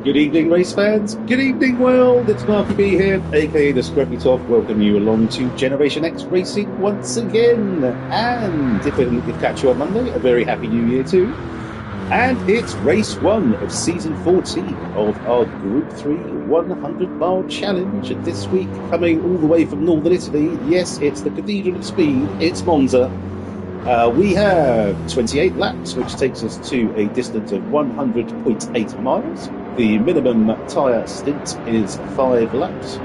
Good evening, race fans. Good evening, world. It's Marky B here, aka the Scruffy Toff, welcoming you along to Generation X Racing once again. And if we catch you on Monday, a very happy New Year too. And it's race 1 of season 14 of our Gr-3 100-mile challenge. This week, coming all the way from northern Italy, yes, it's the Cathedral of Speed. It's Monza. We have 28 laps, which takes us to a distance of 100.8 miles. The minimum tyre stint is 5 laps.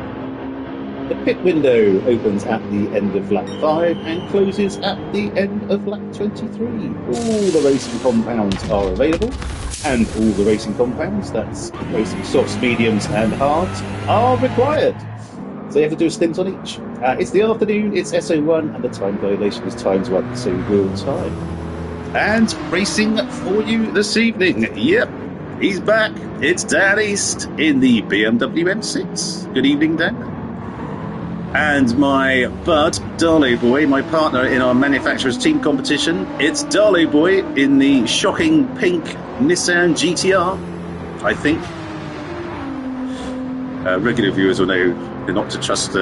The pit window opens at the end of lap 5 and closes at the end of lap 23. All the racing compounds are available, and all the racing compounds, that's racing softs, mediums and hards, are required. So you have to do a stint on each. It's the afternoon, it's SO1, and the time dilation is times 1, so real time. And racing for you this evening, yep, he's back. It's Dan East in the BMW M6. Good evening, Dan. And my bud, Darlow Boy, my partner in our manufacturer's team competition, it's Darlow Boy in the shocking pink Nissan GTR, I think. Regular viewers will know not to trust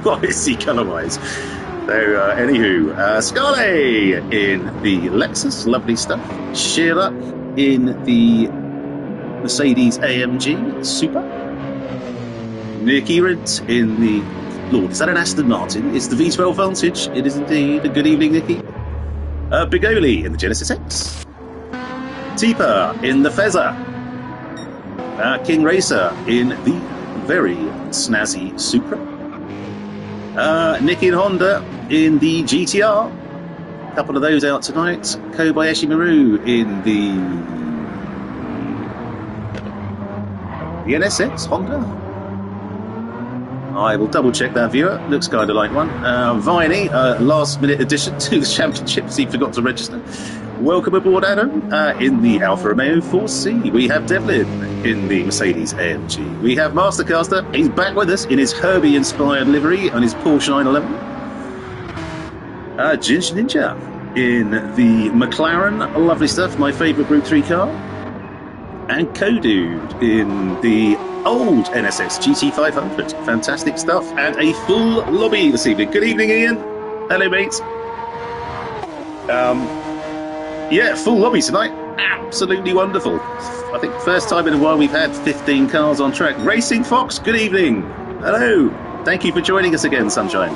what I see colour-wise. So, anywho, Scarlett in the Lexus, lovely stuff. Sheila in the Mercedes AMG, super. Nicky Rent in the... Lord, is that an Aston Martin? It's the V12 Vantage. It is indeed. Good evening, Nicky. Bigoli in the Genesis X. Tipa in the Fezzer. King Racer in the very snazzy Supra. Nicky and Honda in the GTR. A couple of those out tonight. Kobayashi Maru in the NSX Honda. I will double check that viewer. Looks kind of like one. Viney, last minute addition to the championships. He forgot to register. Welcome aboard, Adam. In the Alfa Romeo 4C, we have Devlin in the Mercedes AMG. We have Mastercaster. He's back with us in his Herbie-inspired livery on his Porsche 911. Ginger Ninja in the McLaren. Lovely stuff. My favourite Group 3 car. And Kodude in the old NSX GT500. Fantastic stuff. And a full lobby this evening. Good evening, Ian. Hello, mates. Yeah, full lobby tonight. Absolutely wonderful. I think first time in a while we've had 15 cars on track. Racing Fox, good evening. Hello. Thank you for joining us again, Sunshine.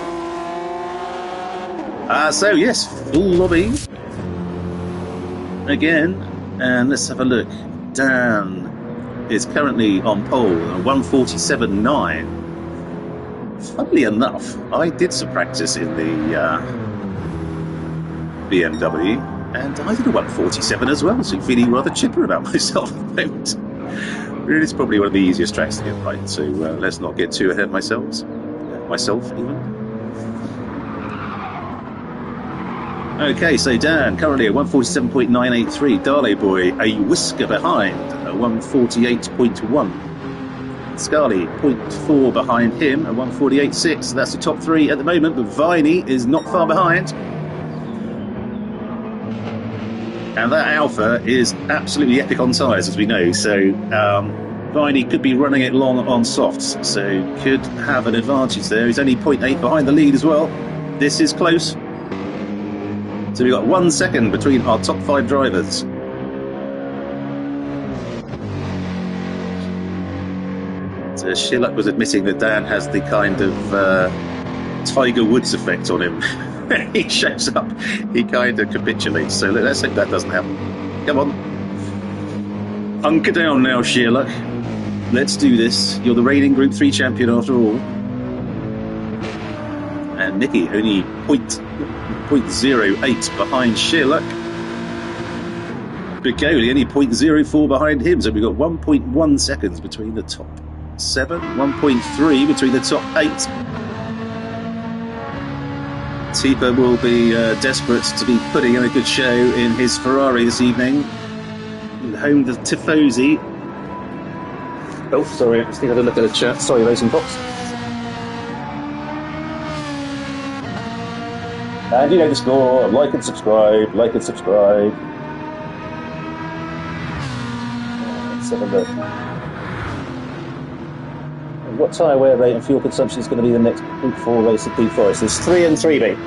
So, yes, full lobby. Again. And let's have a look. Dan is currently on pole, 147.9. Funnily enough, I did some practice in the BMW, and I did a 147 as well, so I'm feeling rather chipper about myself at the moment. It's probably one of the easiest tracks to get right, so let's not get too ahead of myself even. Okay, so Dan, currently at 147.983. Darley Boy, a whisker behind, 148.1. Scarly, 0.4 behind him, at 148.6. So that's the top 3 at the moment, but Viney is not far behind. And that Alpha is absolutely epic on tyres, as we know. So Viney could be running it long on softs, so could have an advantage there. He's only 0.8 behind the lead as well. This is close. So we've got 1 second between our top 5 drivers. So Shilluk was admitting that Dan has the kind of Tiger Woods effect on him. He shows up, he kind of capitulates. So let's hope that doesn't happen. Come on. Hunker down now, Shilluk. Let's do this. You're the reigning Group 3 champion after all. And Nicky only 0.08 behind Shilluk. Bigoli only 0.04 behind him. So we've got 1.1 seconds between the top 7, 1.3 between the top 8. Tipa will be desperate to be putting in a good show in his Ferrari this evening. Home to Tifosi. Oh, sorry, I just had a look at the chat. Sorry, Racing Fox. And you know the score. Like and subscribe. Like and subscribe. Let's have a look. what tyre wear rate and fuel consumption is going to be the next Group 4 race at Deep Forest? It's 3 and 3, mate.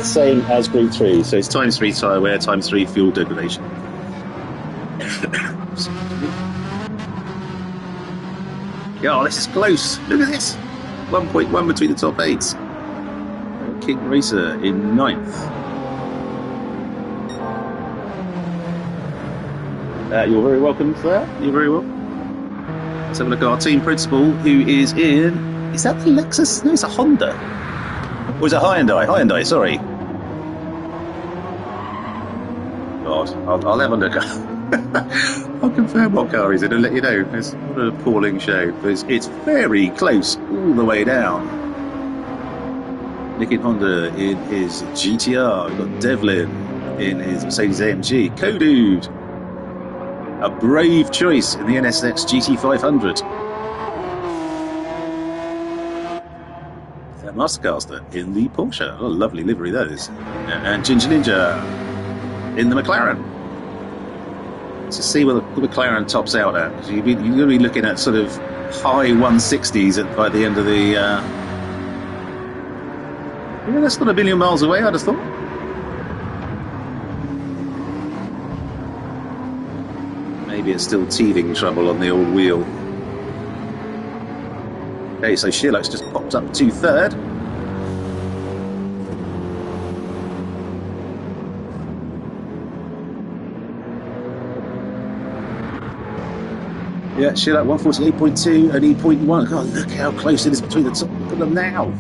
Same as Group 3, so it's times 3 tyre wear, times 3 fuel degradation. Yeah, this is close. Look at this. 1.1 between the top 8. King Racer in 9th. You're very welcome for that. You're very welcome. Let's have a look at our team principal, who is in... Is that the Lexus? No, it's a Honda. Or is it Hyundai? Hyundai, sorry. God, I'll have a look. I'll confirm what car he's in and let you know. It's not an appalling show, but it's very close all the way down. Nick in Honda in his GTR. We've got Devlin in his Mercedes AMG. Kodude. A brave choice in the NSX GT500. Mastercaster in the Porsche. Oh, lovely livery that is. And Ginger Ninja in the McLaren. To see where the McLaren tops out at. You're going to be looking at sort of high 160s by the end of the... Yeah, that's not a million miles away, I'd have thought. Maybe it's still teething trouble on the old wheel. Okay, so Sherlock's just popped up to 3rd. Yeah, Sherlock 148.2 and E.1. God, look how close it is between the top. Look at them now.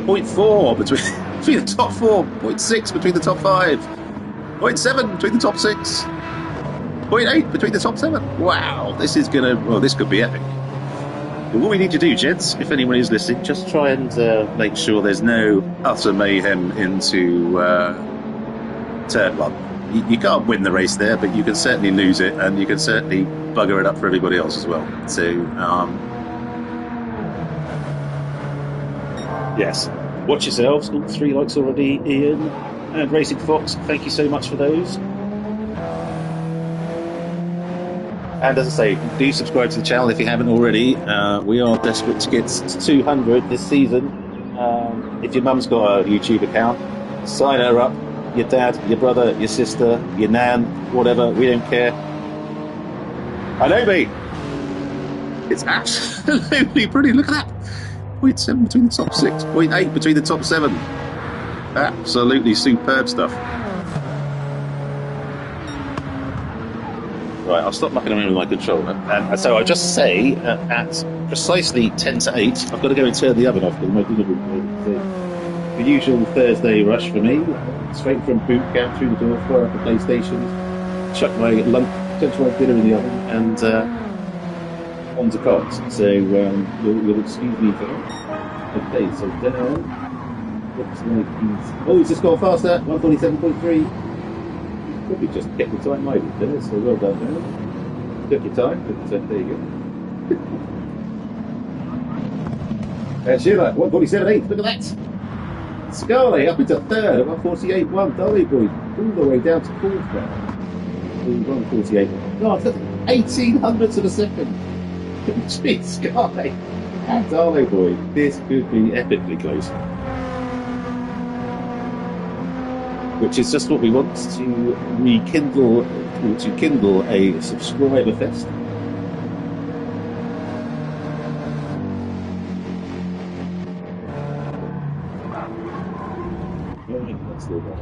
0.4 between the top 4. 0.6 between the top 5. 0.7 between the top 6. 0.8 between the top 7. Wow, this is gonna... Well, this could be epic. But what we need to do, gents, if anyone is listening, just try and make sure there's no utter mayhem into turn 1. You can't win the race there, but you can certainly lose it, and you can certainly bugger it up for everybody else as well. So, yes, watch yourselves. All 3 likes already, Ian and Racing Fox. Thank you so much for those. And as I say, do subscribe to the channel if you haven't already. We are desperate to get to 200 this season. If your mum's got a YouTube account, sign her up. Your dad, your brother, your sister, your nan, whatever, we don't care. I know, mate. It's absolutely brilliant. Look at that. 0.7 between the top 6, 0.8 between the top 7. Absolutely superb stuff. Right, I'll stop mucking around with my controller. And so I'll just say at precisely 10 to 8, I've got to go and turn the oven off because my delivery the usual Thursday rush for me. Straight from boot camp through the door, fire up the PlayStation, chuck my lunch, my dinner in the oven, and on to comms. So you'll excuse me for that. Okay, so down. Looks like he's... Oh, he's just gone faster. 147.3. Probably just kept the time right there, so well done there. Took your time, but there you go. Sheila, 147.8, look at that! Scarlett up into 3rd at 148.1, Dolly Boy, all the way down to 4th now. 148. God, that's 1800ths of a second! Jeez, Scarlett and Dolly Boy, this could be epically close. Which is just what we want to rekindle, to kindle a subscriber fest. That's still there.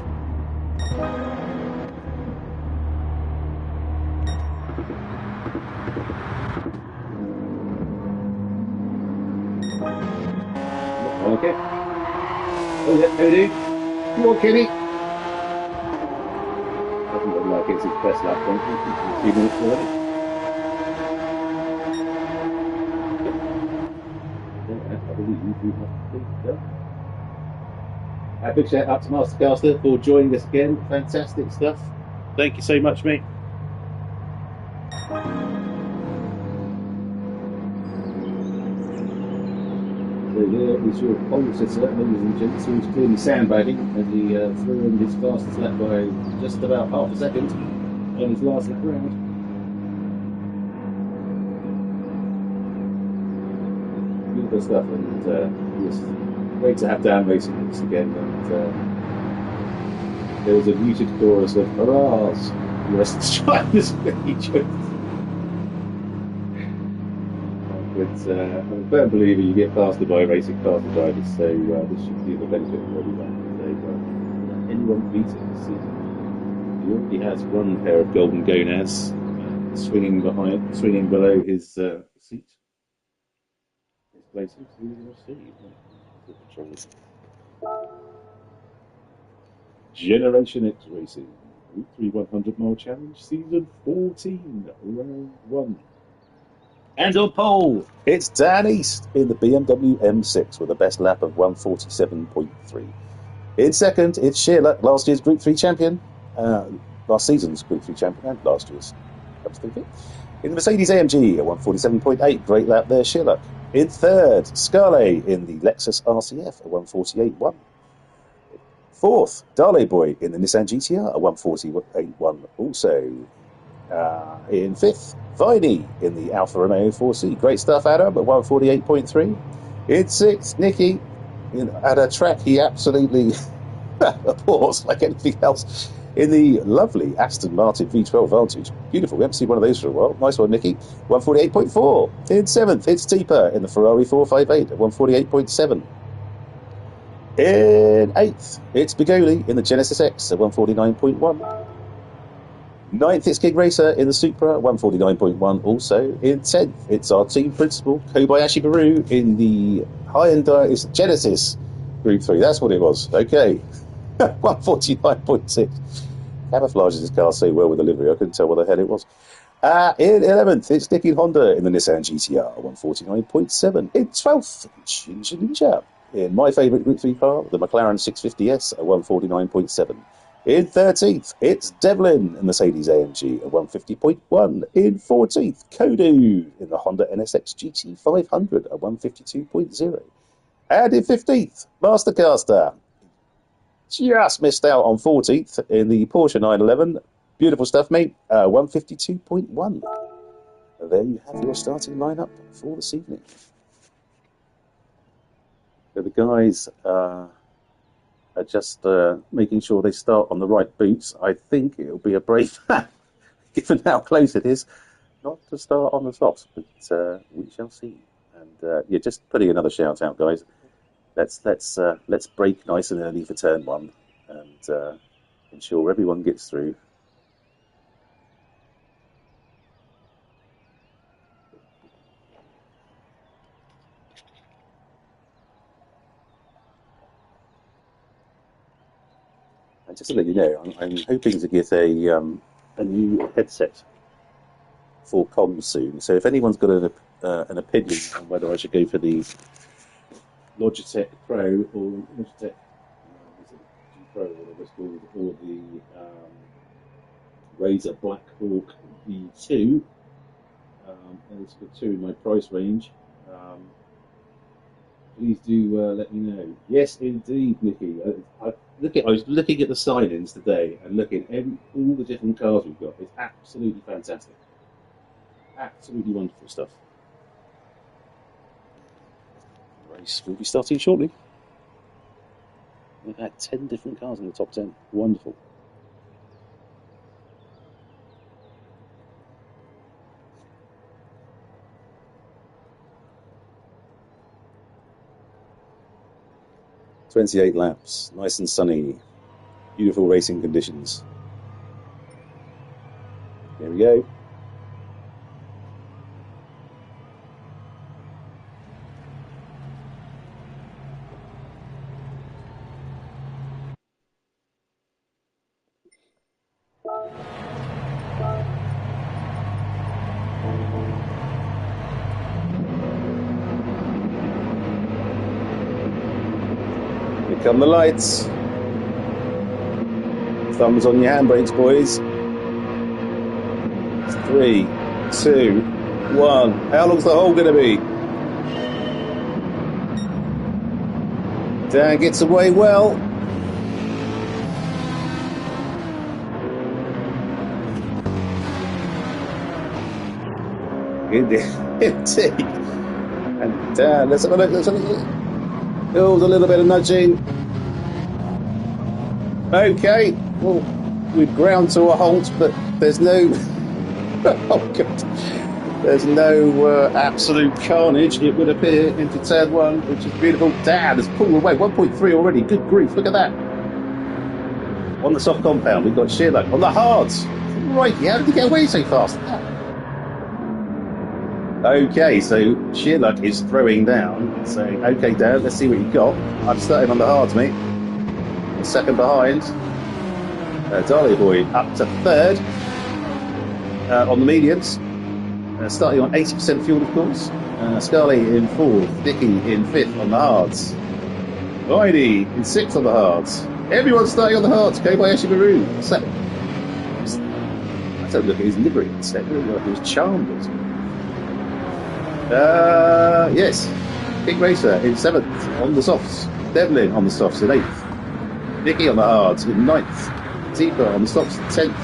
Okay. Oh yeah, how do you do? Come on, Kenny. Like it's his best lap, don't you? 2 minutes already. A big shout out to Mastercaster for joining us again. Fantastic stuff. Thank you so much, mate. So here is your pole sitter, ladies and gents, who's clearly sandbagging as he threw in his fastest lap by just about half a second on his last lap round. wonderful stuff, and it's great to have Dan racing once again. And there was a muted chorus of hurrahs. The rest is trying to speak. But I'm a firm believer you get faster by racing faster drivers, so this should be the benefit for everyone. So anyone beat it this season? He already has one pair of golden gonads swinging below his seat. His places, we will see. Generation X Racing, Gr-3 100-mile challenge, season 14, round 1. And on pole, it's Dan East in the BMW M6 with a best lap of 147.3. In second, it's Shearluck, last year's Group 3 champion. Last season's Group 3 champion and last year's. I was thinking. In the Mercedes AMG at 147.8, great lap there, Shearluck. In third, Scarlet in the Lexus RCF at 148.1. Fourth, Darley Boy in the Nissan GTR at 148.1 also. In fifth, Viney in the Alfa Romeo 4C. Great stuff, Adam, at 148.3. In sixth, Nicky at a track he absolutely abhors like anything else. In the lovely Aston Martin V12 Vantage. Beautiful, we haven't seen one of those for a while. Nice one, Nicky. 148.4. In seventh, it's Teeper in the Ferrari 458 at 148.7. In eighth, it's Bigoli in the Genesis X at 149.1. Ninth, it's King Racer in the Supra at 149.1 also. In 10th, it's our team principal, Kobayashi Maru, in the Hyundai Genesis Group 3. That's what it was. Okay. 149.6. Camouflages his car so well with the livery, I couldn't tell what the hell it was. In 11th, it's Nicky Honda in the Nissan GTR, 149.7. In 12th, Ninja in my favourite Group 3 car, the McLaren 650S at 149.7. In 13th, it's Devlin in the Mercedes AMG at 150.1. In 14th, Kodu in the Honda NSX GT 500 at 152.0. And in 15th, Mastercaster just missed out on 14th in the Porsche 911. Beautiful stuff, mate. 152.1. There you have your starting lineup for this evening. So the guys are just making sure they start on the right boots. I think it'll be a brave man, given how close it is, not to start on the softs, but we shall see. And yeah, just putting another shout out, guys. Let's break nice and early for turn 1 and ensure everyone gets through. And just to let you know, I'm hoping to get a new headset for comms soon. So if anyone's got an opinion on whether I should go for the Logitech Pro or Logitech G Pro, or whatever it's called, or the Razer Blackhawk V2, there's the two in my price range. Please do let me know. Yes, indeed, Nicky. I was looking at the sign-ins today and looking at all the different cars we've got. It's absolutely fantastic. Absolutely wonderful stuff. The race will be starting shortly. We've had 10 different cars in the top 10. Wonderful. "28 laps, nice and sunny, beautiful racing conditions." Here we go. Here come the lights. Thumbs on your handbrakes, boys. 3, 2, 1. How long's the hole going to be? Dan gets away well. Indeed. And let's have a look. Let's have a look. Oh, a little bit of nudging. Okay, well, we've ground to a halt, but there's no. Oh God. There's no absolute carnage, it would appear, into turn one, which is beautiful. Damn, it's pulled away. 1.3 already. Good grief, look at that. On the soft compound, we've got Sheerluck. On the hards. Right, how did he get away so fast? Okay, so Sheerluck is throwing down, saying, okay, Dan, let's see what you got. I'm starting on the hards, mate. A second behind. Darley Boy up to third on the mediums. Starting on 80% fuel, of course. Scarly in fourth. Dicky in fifth on the hards. Viney in sixth on the hards. Everyone's starting on the hards. Kobayashi Maru seventh. I don't look at his livery instead. It looked like he was charmed. Yes. King Racer in seventh on the softs. Devlin on the softs in eighth. Dicky on the hards in ninth. Zika on the softs in 10th.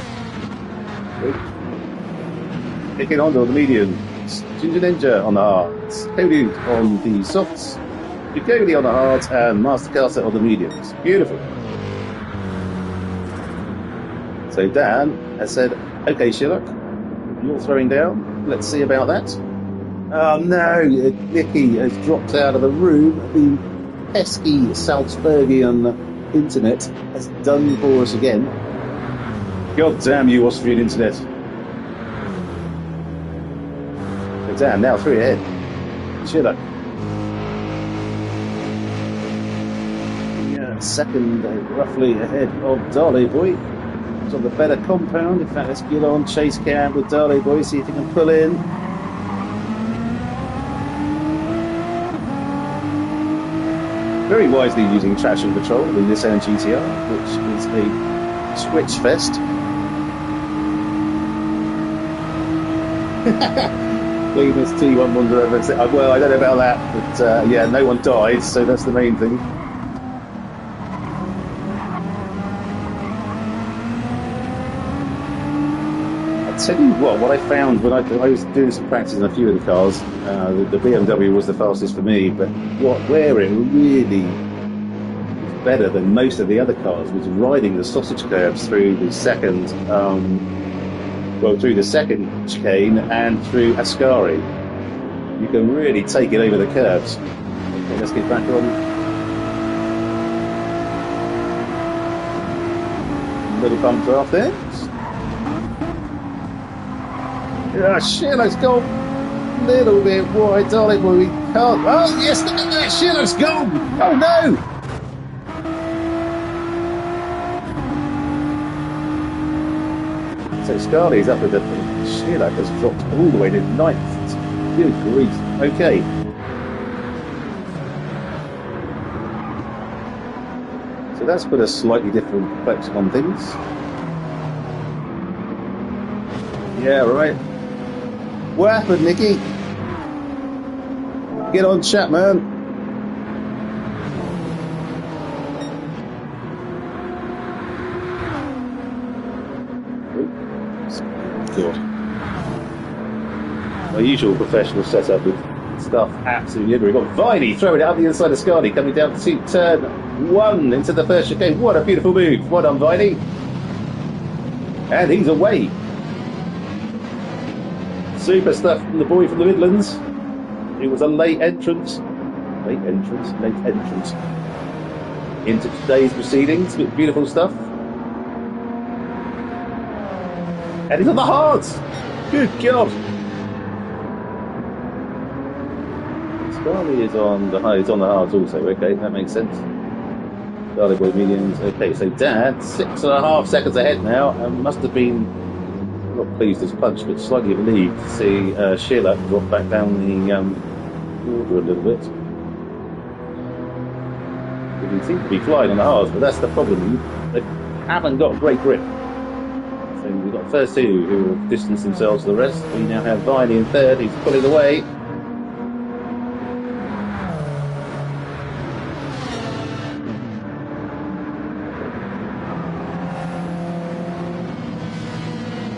Picking on the mediums. Ginger Ninja on the hards. Kodu on the softs. Ducati on the hards. And Mastercaster on the mediums. Beautiful. So Dan has said, okay, Sheerluck, you're throwing down. Let's see about that. Oh no, Nicky has dropped out of the room. The pesky Salzburgian internet has done for us again. God damn you, Austrian internet. So Dan, now 3 ahead. Sheerluck. Yeah, second, roughly ahead of Darley Boy. He's on the better compound. In fact, let's get on chase cam with Darley Boy, see if he can pull in. Very wisely using traction control in this GTR, which is a switch fest. Cleanest T1 Monza ever. Well, I don't know about that, but yeah, no one died, so that's the main thing. I'll tell you what I found when I was doing some practice in a few of the cars, the BMW was the fastest for me, but where it really was better than most of the other cars was riding the sausage curves through the second through the second chicane and through Ascari. You can really take it over the curves. Okay, let's get back on. Little bump draft there. Yeah, Sheerluck's gone a little bit wide, darling, but we can't. Oh, yes, look at that! Sheerluck's gone! Oh, no! So Scarley's up with the Sheerluck has dropped all the way to 9th. Good grief. Okay. So that's put a slightly different perspective on things. Yeah, right. What happened, Nicky? Get on chat, man. God. My usual professional setup with stuff absolutely everywhere. We've got Viney throwing it up the inside of Scardy, coming down to turn 1 into the first chicane. What a beautiful move. Well done, Viney. And he's away. Super stuff from the boy from the Midlands. It was a late entrance into today's proceedings with beautiful stuff. And he's on the hards. Good God. Scarley is on the hards also. Okay, that makes sense. Scarley boy mediums. Okay, so Dan 6.5 seconds ahead now, and must have been not pleased as punch, but slightly relieved to see Sheerluck drop back down the order a little bit. He seems to be flying on the hards, but that's the problem. They haven't got great grip. So we've got the first two who have distanced themselves to the rest. We now have Viney in third, who's pulling away.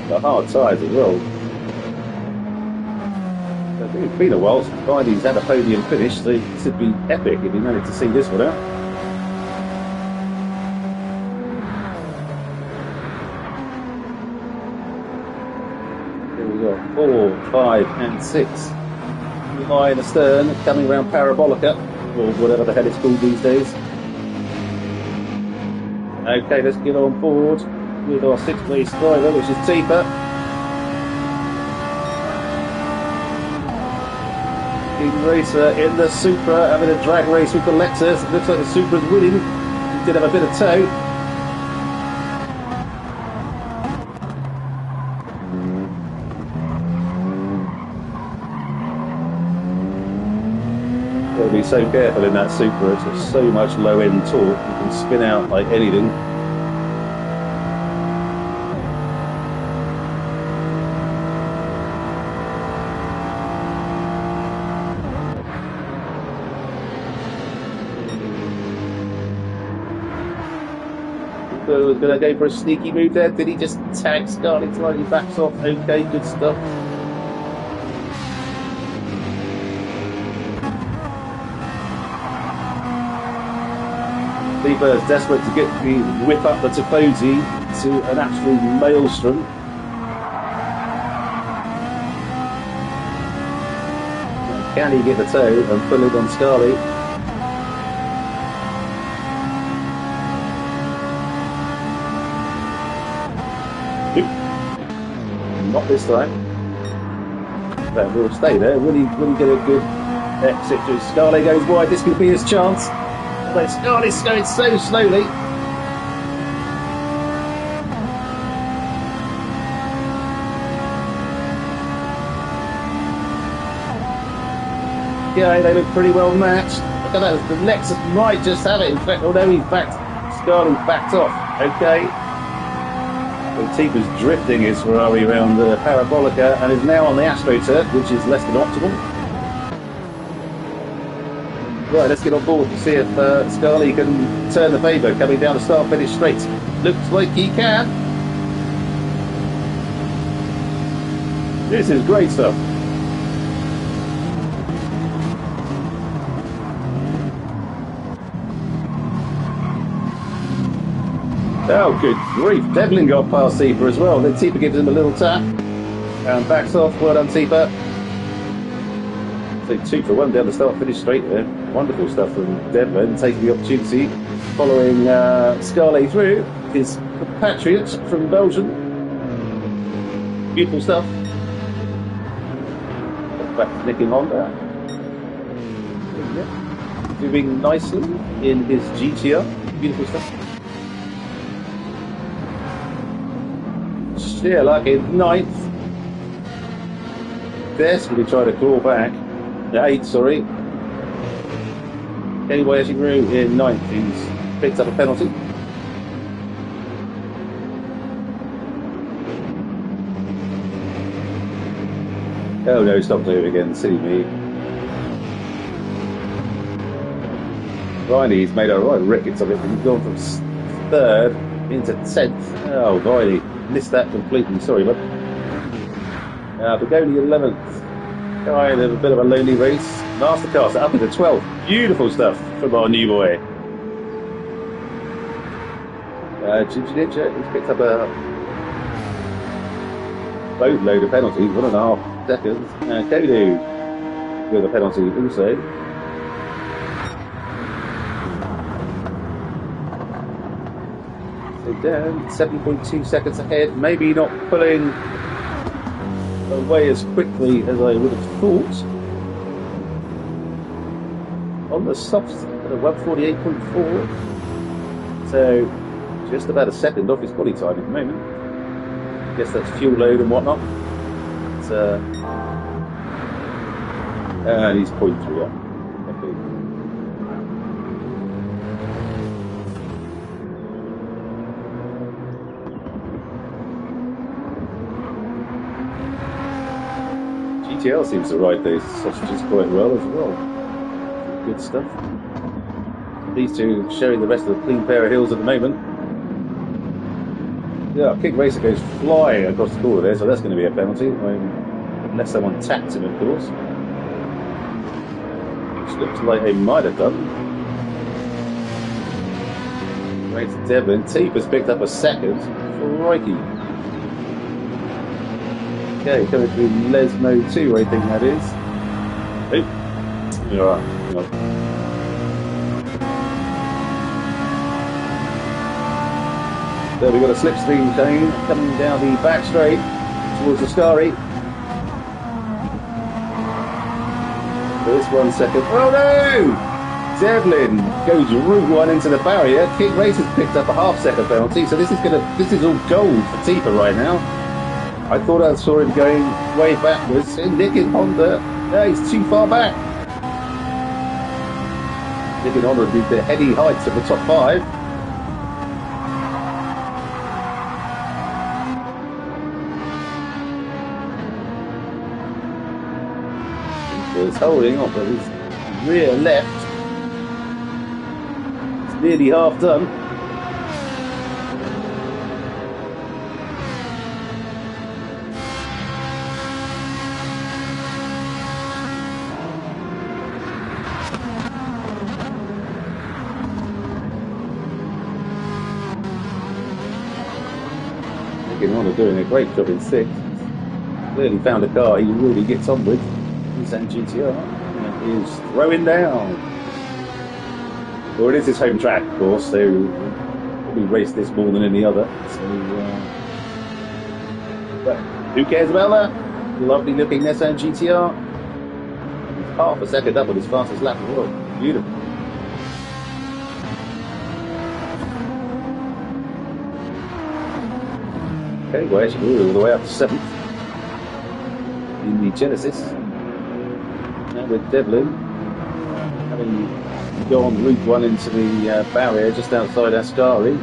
The hard tyres as well. I think it's been a while since Bidey's had a podium finish, so it should be epic if you managed to see this one out. Here we go, 4, 5 and 6. Behind astern, coming around Parabolica, or whatever the hell it's called these days. Okay, let's get on board with our 6th-place driver, which is Tifa. King Racer in the Supra, having a drag race with the Lexus. It looks like the Supra's winning. He did have a bit of tow. Got to be so careful in that Supra. It's got so much low-end torque. You can spin out like anything. So was going to go for a sneaky move there. Did he just tag Scarlett slightly backs off? Okay, good stuff. Tifa is desperate to get the whip up the Tifosi to an absolute maelstrom. Can he get the toe and pull it on Scarlett? Not this time. That will stay there. Will he get a good exit through? Scarlett goes wide. This could be his chance. But Scarlett's going so slowly. Yeah, they look pretty well matched. Look at that. The Lexus might just have it. In fact, although he's backed, Scarlett's backed off. Okay. Tifa's drifting his Ferrari around the Parabolica and is now on the AstroTurf, which is less than optimal. Right, let's get on board to see if Scarlett can turn the favour coming down the start-finish straight. Looks like he can. This is great stuff. Oh, good grief. Devlin got past Tifa as well. Then Tifa gives him a little tap and backs off. Well done, Tifa. So 2 for 1 down the start-finish straight there. Wonderful stuff from Devlin, taking the opportunity, following Scarlett through, his compatriot from Belgium. Beautiful stuff. Back to Nick in Honda. Doing nicely in his GTR. Beautiful stuff. Yeah, like in 9th. Desperately trying to claw back. 8th, sorry. Anyway, as he grew in 9th, he's picked up a penalty. Oh no, stop doing it again, silly me. Riley's made a right rickets of it. He's gone from 3rd into 10th. Oh, Riley. Missed that completely, sorry, bud. Begoni 11th. Kind of a bit of a lonely race. Masterclass up into 12th. Beautiful stuff from our new boy. Ginger Ninja, he's picked up a boatload of penalties, 1.5 seconds. Kodu with a penalty also. Down 7.2 seconds ahead, maybe not pulling away as quickly as I would have thought. On the softs at a 148.4, so just about a second off his body time at the moment. I guess that's fuel load and whatnot. And he's 0.3 up. Okay. GTL seems to ride those sausages quite well as well. Good stuff. These two sharing the rest of the clean pair of hills at the moment. Yeah, Kick Racer goes flying across the corner there, so that's going to be a penalty. Unless someone taps him, of course. looks like they might have done. Right to Devlin. Teep has picked up a second. Crikey. Okay, coming through Lesmo 2, I think that is. Oh. Alright, hang on. There we've got a slipstream zone coming down the back straight towards the Scari. This 1 second. Oh no! Devlin goes Route 1 into the barrier. King Race has picked up a half-second penalty, so this is all gold for Tifa right now. I thought I saw him going way backwards. And Nick in Honda, no, he's too far back. Nick in Honda would be the heady heights of the top 5. He's holding on, but his rear left. It's nearly half done. Doing a great job in 6th. Clearly found a car he really gets on with. Nissan GTR is throwing down. Well, it is his home track, of course, so we race this more than any other. So, but who cares about that? Lovely looking Nissan GTR. Half a second up on his fastest lap of the world. Beautiful. Okay, well, actually, we're all the way up to 7th in the Genesis. Now with Devlin having gone Route 1 into the barrier just outside Ascari.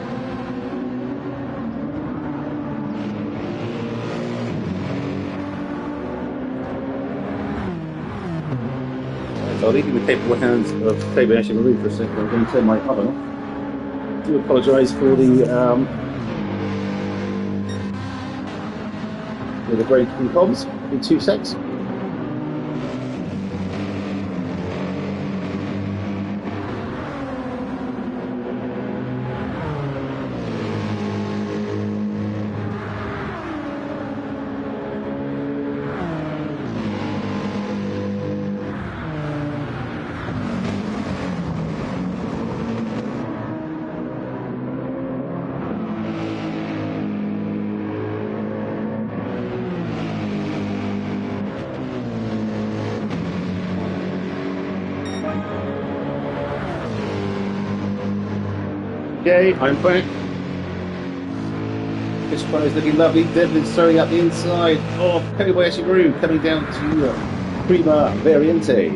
So I'll leave you in the capable hands of Kobayashi Maru for a second. I'm going to turn my oven off. I do apologise for the breaking comms in 2 secs. Okay, I'm back. This one is looking lovely. Devlin's throwing up the inside of Kobayashi Maru, coming down to Prima Variante.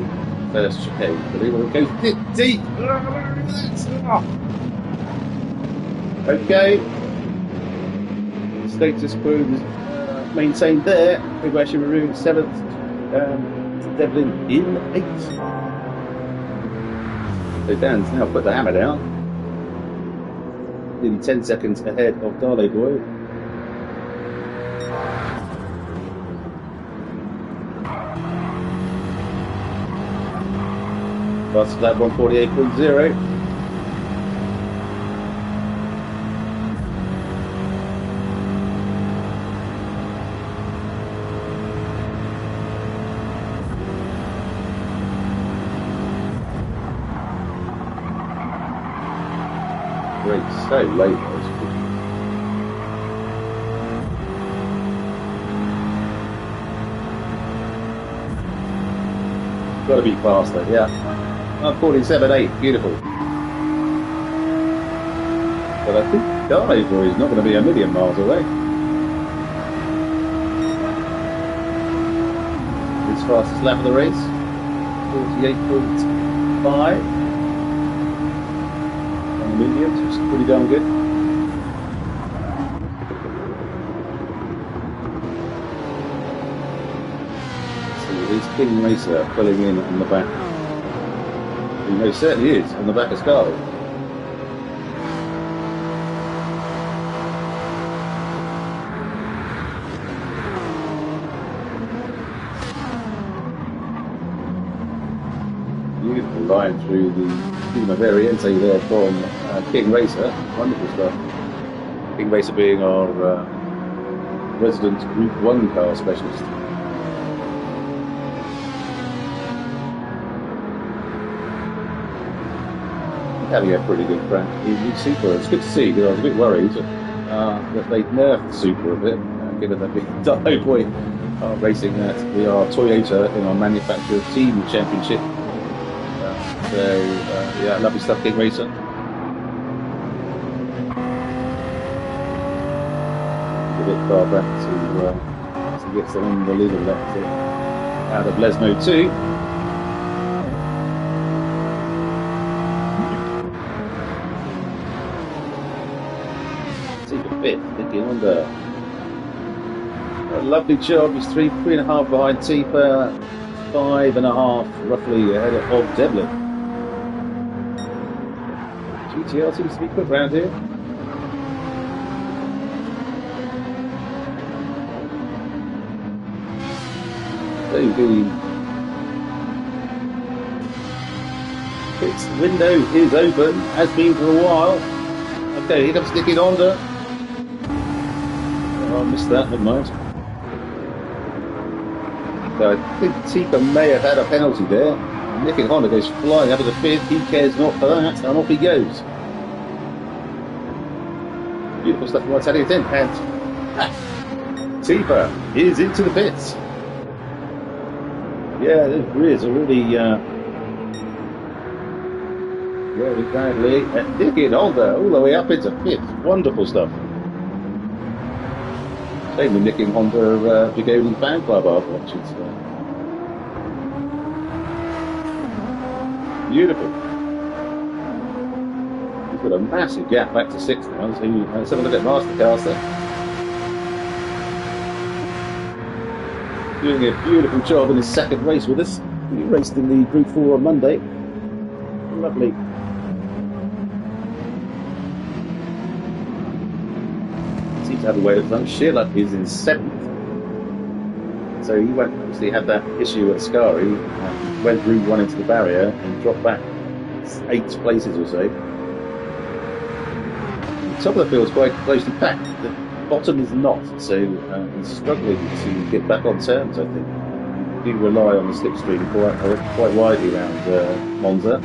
First chicane. The leader goes deep. Okay. Status quo is maintained there. Kobayashi Maru 7th. Devlin in 8th. So Dan's now put the hammer down. Nearly 10 seconds ahead of Darley Boy. Fastest lap 148.0. So late, got to be faster, yeah. 47.8, beautiful. But I think Darley Boy is not going to be a million miles away. His fastest lap of the race, 48.5. Mediums, which is pretty darn good. So there's King Racer pulling in on the back. He most certainly is on the back of Scarlet. Beautiful. racing line through the Prima Variante there from King Racer. Wonderful stuff. King Racer being our resident Group 1 car specialist. Having a pretty good crack in Super. It's good to see, because I was a bit worried that they'd nerfed the Super a bit, given that big Dyno Boy are racing that we are Toyota in our manufacturer team championship. Yeah, lovely stuff, King Racer. A bit far back to get some unbelievable left out of Lesmo 2. Thinking under a lovely job. He's 3.5 behind Tifa, 5.5 roughly ahead of Devlin. GTR seems to be quick round here. The pits window is open, has been for a while. Okay, here comes Nicky Honda. Oh, I missed that, never mind. So I think Tifa may have had a penalty there. Nicky Honda goes flying up to the fifth. He cares not for that, and off he goes. Beautiful stuff from Italian 10. And Tifa is into the pits. Yeah, there is a really very badly. And Nicky Honda all the way up into fifth. Wonderful stuff. Same with Nicky Honda Bigoni fan club I've watched. It's beautiful. He's got a massive gap back to sixth now, so let's have a look at Mastercaster. Doing a beautiful job in his second race with us. He raced in the Group 4 on Monday. Lovely. Seems to have a way of done. Sheila is in seventh. So he went, obviously had that issue at Scari, went Route 1 into the barrier and dropped back 8 places or so. The top of the field is quite closely packed. The bottom is not, so he's struggling to get back on terms, I think. We do rely on the slipstream quite widely around Monza.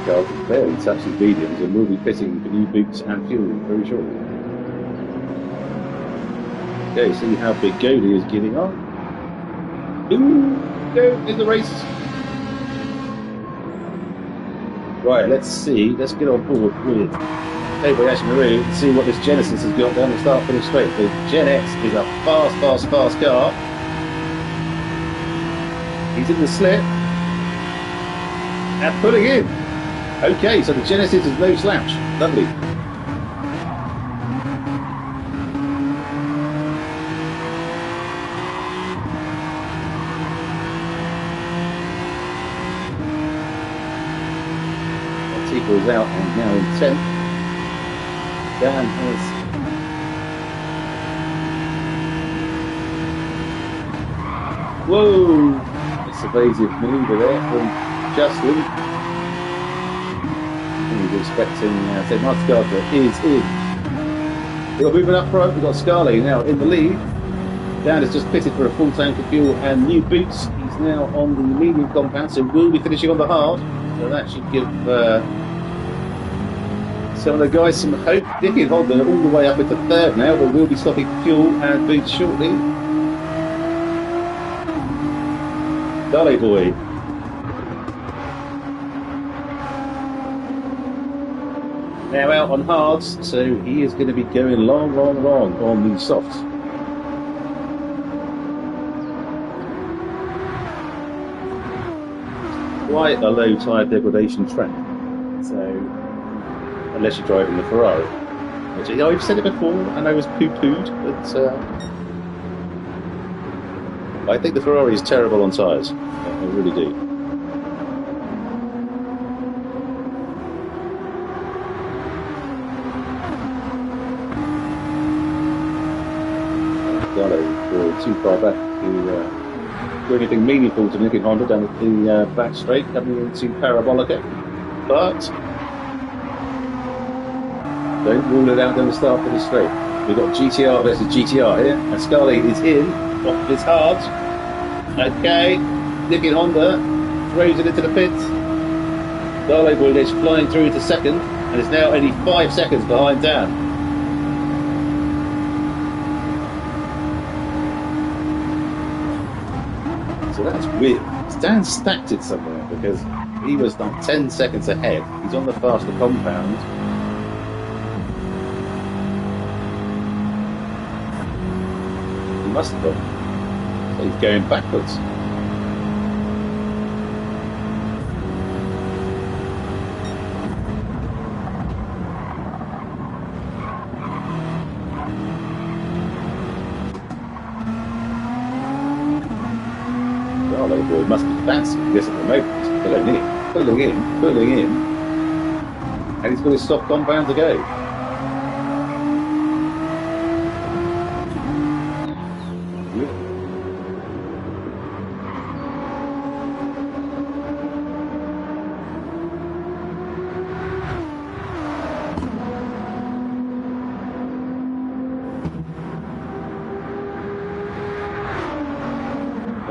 Cars is barely touching mediums and will be fitting for new boots and fuel very shortly. Okay, see how Big Goldie is getting on. Ooh, go in the race. Right, let's see. Let's get on board with Cable Ash Maru and see what this Genesis has got down the start finish straight. The GenX is a fast car. He's in the slip and pulling in. Okay, so the Genesis is no slouch. Lovely. Tifa is out and now in 10th. Dan has whoa! It's evasive manoeuvre there from Justin. We're expecting St. Mastercaster is in. We've got moving up front, we've got Scarlett now in the lead. Dan has just pitted for a full tank of fuel and new boots. He's now on the medium compound, so we'll be finishing on the hard. So that should give some of the guys some hope. Nicky Honda all the way up into third now, but we'll be stopping fuel and boots shortly. Dolly boy. Now out on hards, so he is going to be going long on the softs. Quite a low tyre degradation track, so unless you're driving the Ferrari, which I've said it before and I was poo-pooed, but I think the Ferrari is terrible on tyres. I really do. Darlow boy too far back to do anything meaningful to Nicky Honda down at the back straight, coming into Parabolica. But don't rule it out down the start for the straight. We've got GTR versus GTR here. And Scully is in, off his hard. Okay, Nicky Honda throws it into the pits. Darlow boy is flying through to second and is now only 5 seconds behind Dan. So that's weird. Dan stacked it somewhere because he was like 10 seconds ahead. He's on the faster compound. He must have done. So he's going backwards. Boy must be fancy this at the moment. Pulling in, and he's got his soft compound to go.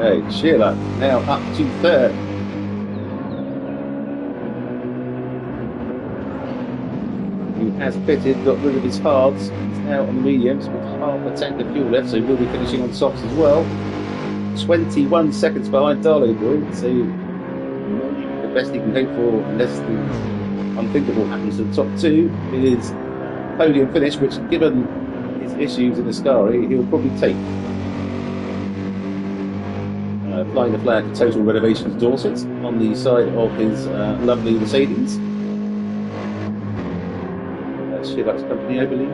Okay, Sheila now up to third. He has pitted, got rid of his hards. He's now on the mediums with half a tank of fuel left, so he'll be finishing on softs as well. 21 seconds behind Darlow boy, so the best he can hope for, unless the unthinkable happens to the top two, is podium finish, which, given his issues in the Ascari, he'll probably take. Flying the flag for Total Renovations Dorset on the side of his lovely Mercedes. Shivak's company, I believe.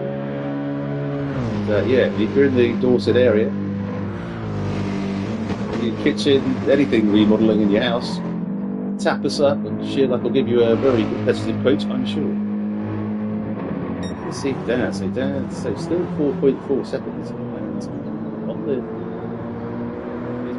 And, yeah, if you're in the Dorset area, your kitchen, anything remodelling in your house, tap us up and Shivak will give you a very competitive quote, I'm sure. Let's see Dan. So still 4.4 seconds. And on the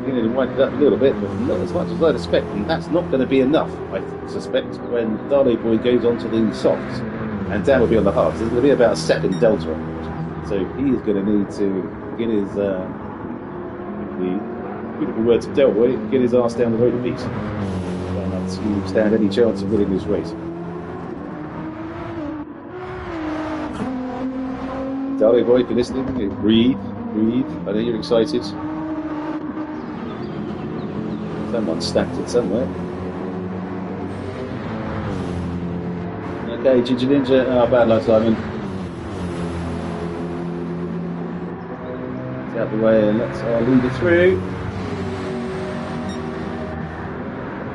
to wind it up a little bit, but not as much as I'd expect, and that's not going to be enough, I suspect, when Darlow boy goes onto the softs and Dan will be on the hards. There's going to be about a second delta on it, so he is going to need to get his the beautiful words of Del boy, get his arse down the road a piece to stand any chance of winning this race. Darlow boy, if you're listening, breathe. I know you're excited. Someone stacked it somewhere. Okay, Ginger Ninja. Oh, bad luck, Simon. Get out the way and let's our leader through.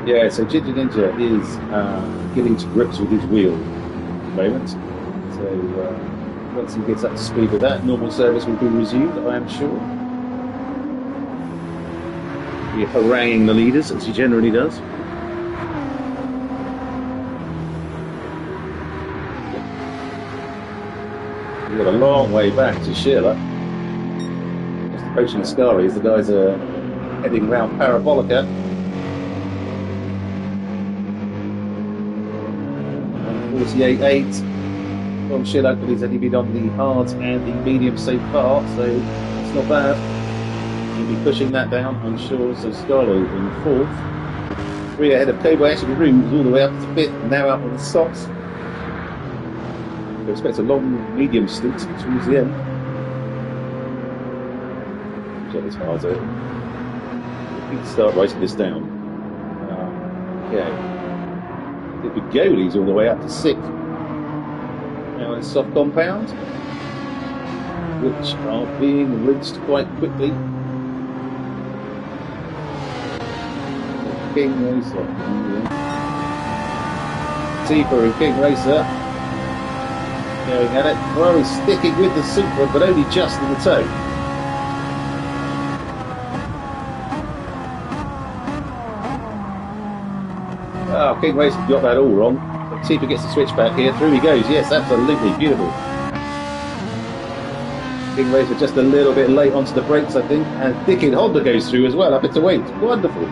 Yeah, so Ginger Ninja is getting to grips with his wheel at the moment. So once he gets up to speed with that, normal service will be resumed, I am sure. He's haranguing the leaders, as he generally does. We've got a long way back to Sheila. Just approaching the Ascari as the guys are heading round Parabolica. 48.8 from Sheila, but he's only been on the hard and the medium so far, so it's not bad. He'll be pushing that down, I'm sure. So Scarlo in fourth. 3 ahead of Kobayashi Rooms all the way up to fifth, now out on the softs. I expect a long medium stint towards the end. Check this hard out. We need to start writing this down. Okay. The goalies all the way up to sixth. Now in soft compound, which are being rinsed quite quickly. King Racer. Tifa and King Racer going at it. Ferrari sticking with the Supra, but only just in the toe. Oh, King Racer got that all wrong. But Tifa gets the switch back here. Through he goes. Yes, absolutely beautiful. King Racer just a little bit late onto the brakes, I think, and Dickin Honda goes through as well, up into weight. Wonderful.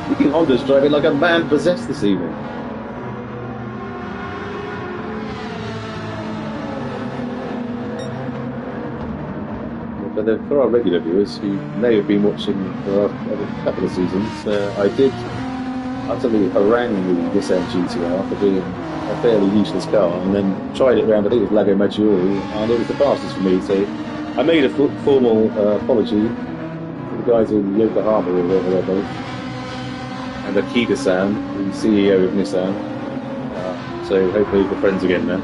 Dickin Honda's driving like a man possessed this evening. But for our regular viewers who may have been watching for a couple of seasons, I did utterly harangue the Nissan GTR for being a fairly useless car, and then tried it around, I think it was Lago Maggiore, and it was the fastest for me. So I made a formal apology to the guys in Yokohama or wherever they're both, and Akita-san, the CEO of Nissan. So hopefully we're friends again now.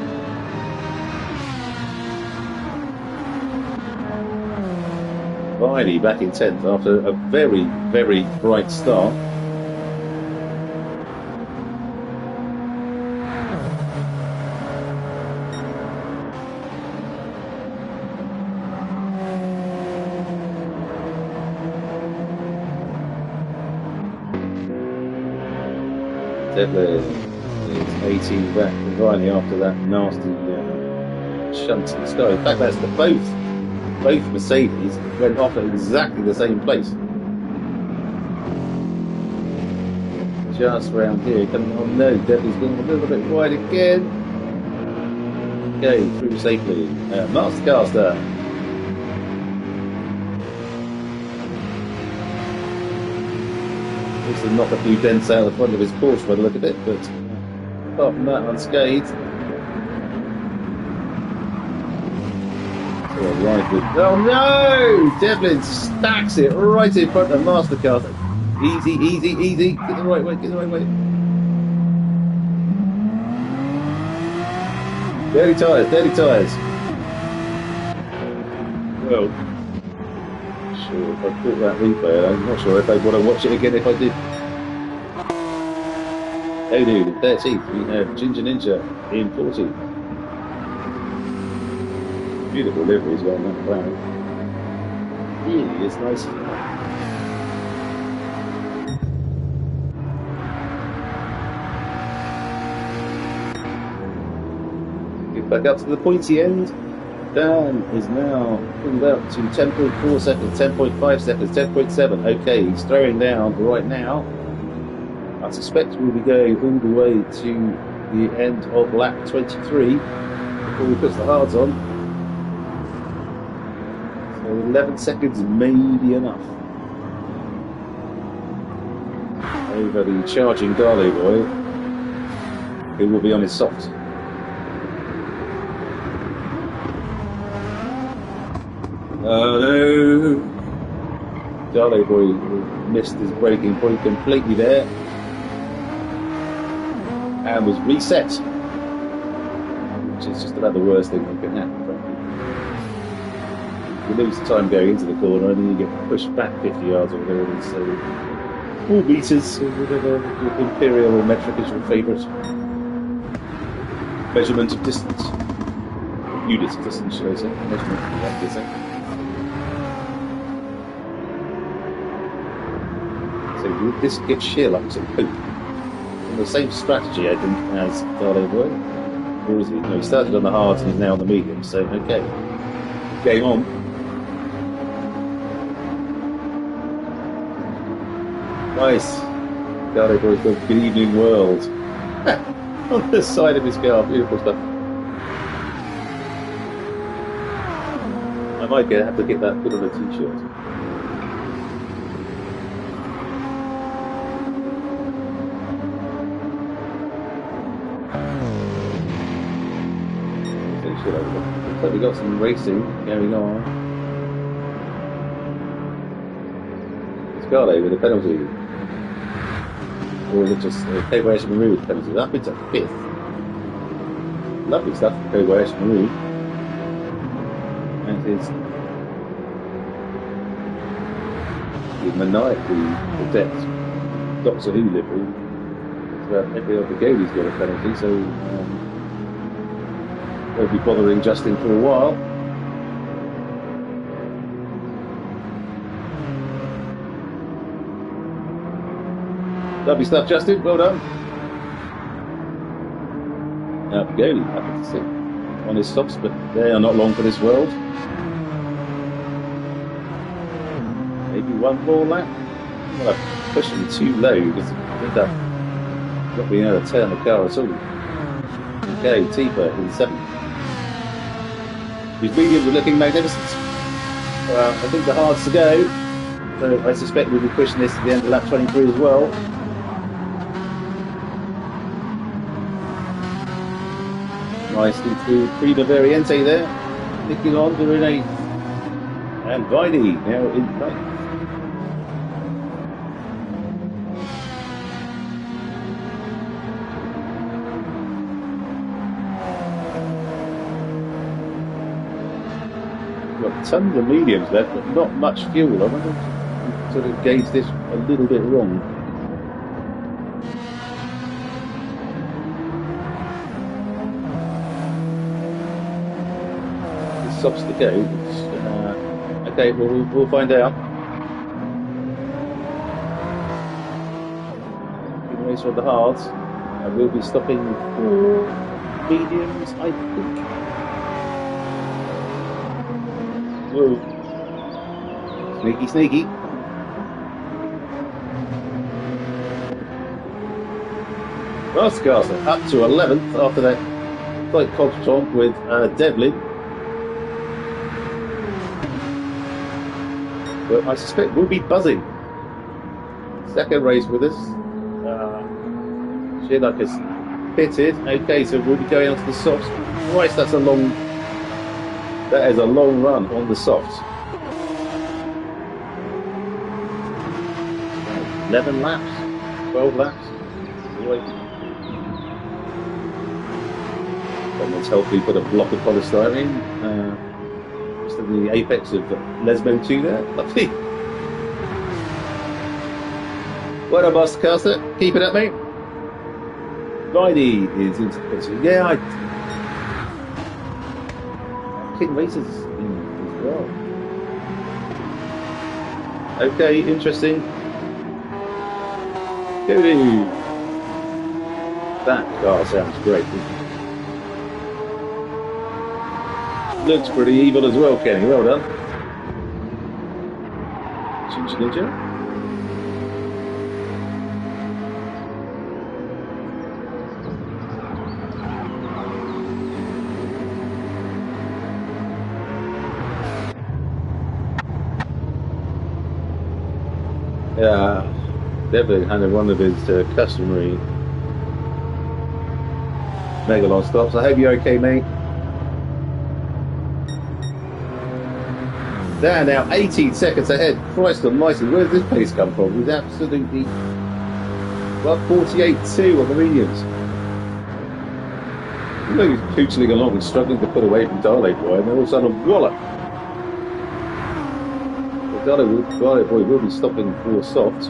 Finally back in 10th after a very, very bright start. Devlin is 18 back, and finally after that nasty shunt to the sky. In fact, that's both Mercedes went off at exactly the same place. Just around here, coming on. No, Devlin's going a little bit wide again. Okay, through safely. Mastercaster. Also knocked a few dents out of the front of his Porsche by the look of it, but apart from that, unscathed. Oh no! Devlin stacks it right in front of Mastercard. Easy, easy, easy. Get the right way, get the right way. Dirty tyres, dirty tyres. Well, sure, if I caught that replay, I'm not sure if I'd want to watch it again if I did. Hey dude, in 13th, we have Ginger Ninja in 14th. Beautiful liveries on that cloud. Really is nice. Get back up to the pointy end. Dan is now pulled out to 10.4 seconds, 10.5 seconds, 10.7. Okay, he's throwing down right now. I suspect we'll be going all the way to the end of lap 23 before he puts the hards on. 11 seconds may be enough. Over the charging Darley boy, who will be on his soft. Oh no! Darley boy missed his braking point completely there and was reset, which is just about the worst thing that can happen. You lose time going into the corner and then you get pushed back 50 yards or whatever it is. So 4 meters or whatever imperial or metric is your favourite measurement of distance. Units of distance, should I say? Measurement of distance. So would this get sheer like some poop? And the same strategy, I think, as Darley Boy. Or is it? No, he started on the hards and he's now on the medium, so okay. Game on. Nice. Darley Boy's got Good Evening World on the side of his car. Beautiful stuff. I might have to get that put on a t-shirt. Looks like we got some racing going on. Scarlet with a penalty. Or is it just Kobayashi Maru with the penalty? Up into 5th. Lovely stuff for Kobayashi Maru. And his maniacally adept Doctor Who livery. Every other Gady's got a penalty, so won't be bothering Justin for a while. Lovely stuff, Justin. Well done. Now, Gody, happy to see. on his stops, but they are not long for this world. Maybe one more lap. Well, I'm pushing too low because I end up not being able to turn the car at all. Okay, Tifa in 7th. These mediums are looking magnificent. I think the hard's to go, so I suspect we'll be pushing this to the end of lap 23 as well. Nicely through Prima Variante there, nicking on to in 8th. And Viney now in 9th. Got tons of mediums left, but not much fuel. I wonder if we sort of gauged this a little bit wrong. Stops to go. Okay, well, we'll find out. Big race on the hards. I will be stopping for mediums, I think. Whoa. Sneaky, sneaky. Roscaster up to 11th after that slight contretemps with Devlin. But I suspect we'll be buzzing. Second race with us. Sheila is pitted. Okay, so we'll be going onto the softs. Christ, that is a long run on the softs. 11 laps, 12 laps. Someone's helped me put a block of polystyrene. Just at the apex of Lesbo 2 there. Lovely. Well done, Mastercaster. Keep it up, mate. Ridey is into the picture. Yeah, King Races in as well. Okay, interesting. Cody. That car sounds great. Looks pretty evil as well, Kenny. Well done. Chincha Ninja. Yeah, definitely kind of one of his customary Megalon stops. I hope you're okay, mate. They're now 18 seconds ahead. Christ almighty, where does this pace come from? He's absolutely well, 48.2 on the mediums. You know, he's pootling along and struggling to put away from Darley Boy, and then all of a sudden, wallop! Darley Boy will be stopping for soft.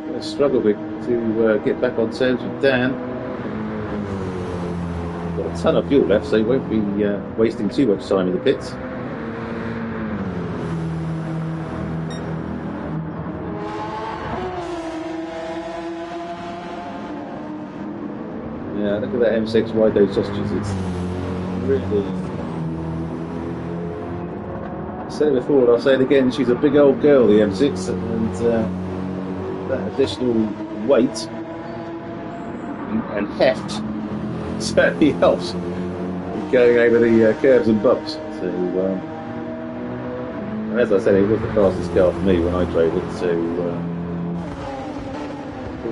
Going to struggle to get back on terms with Dan. Got a ton of fuel left, so he won't be wasting too much time in the pits. Yeah, look at that M6 ride those sausages. It's really... I said it before and I'll say it again, she's a big old girl, the M6, and that additional weight and heft certainly helps going over the curves and bumps. So, and as I said, it was the fastest car for me when I drove it, so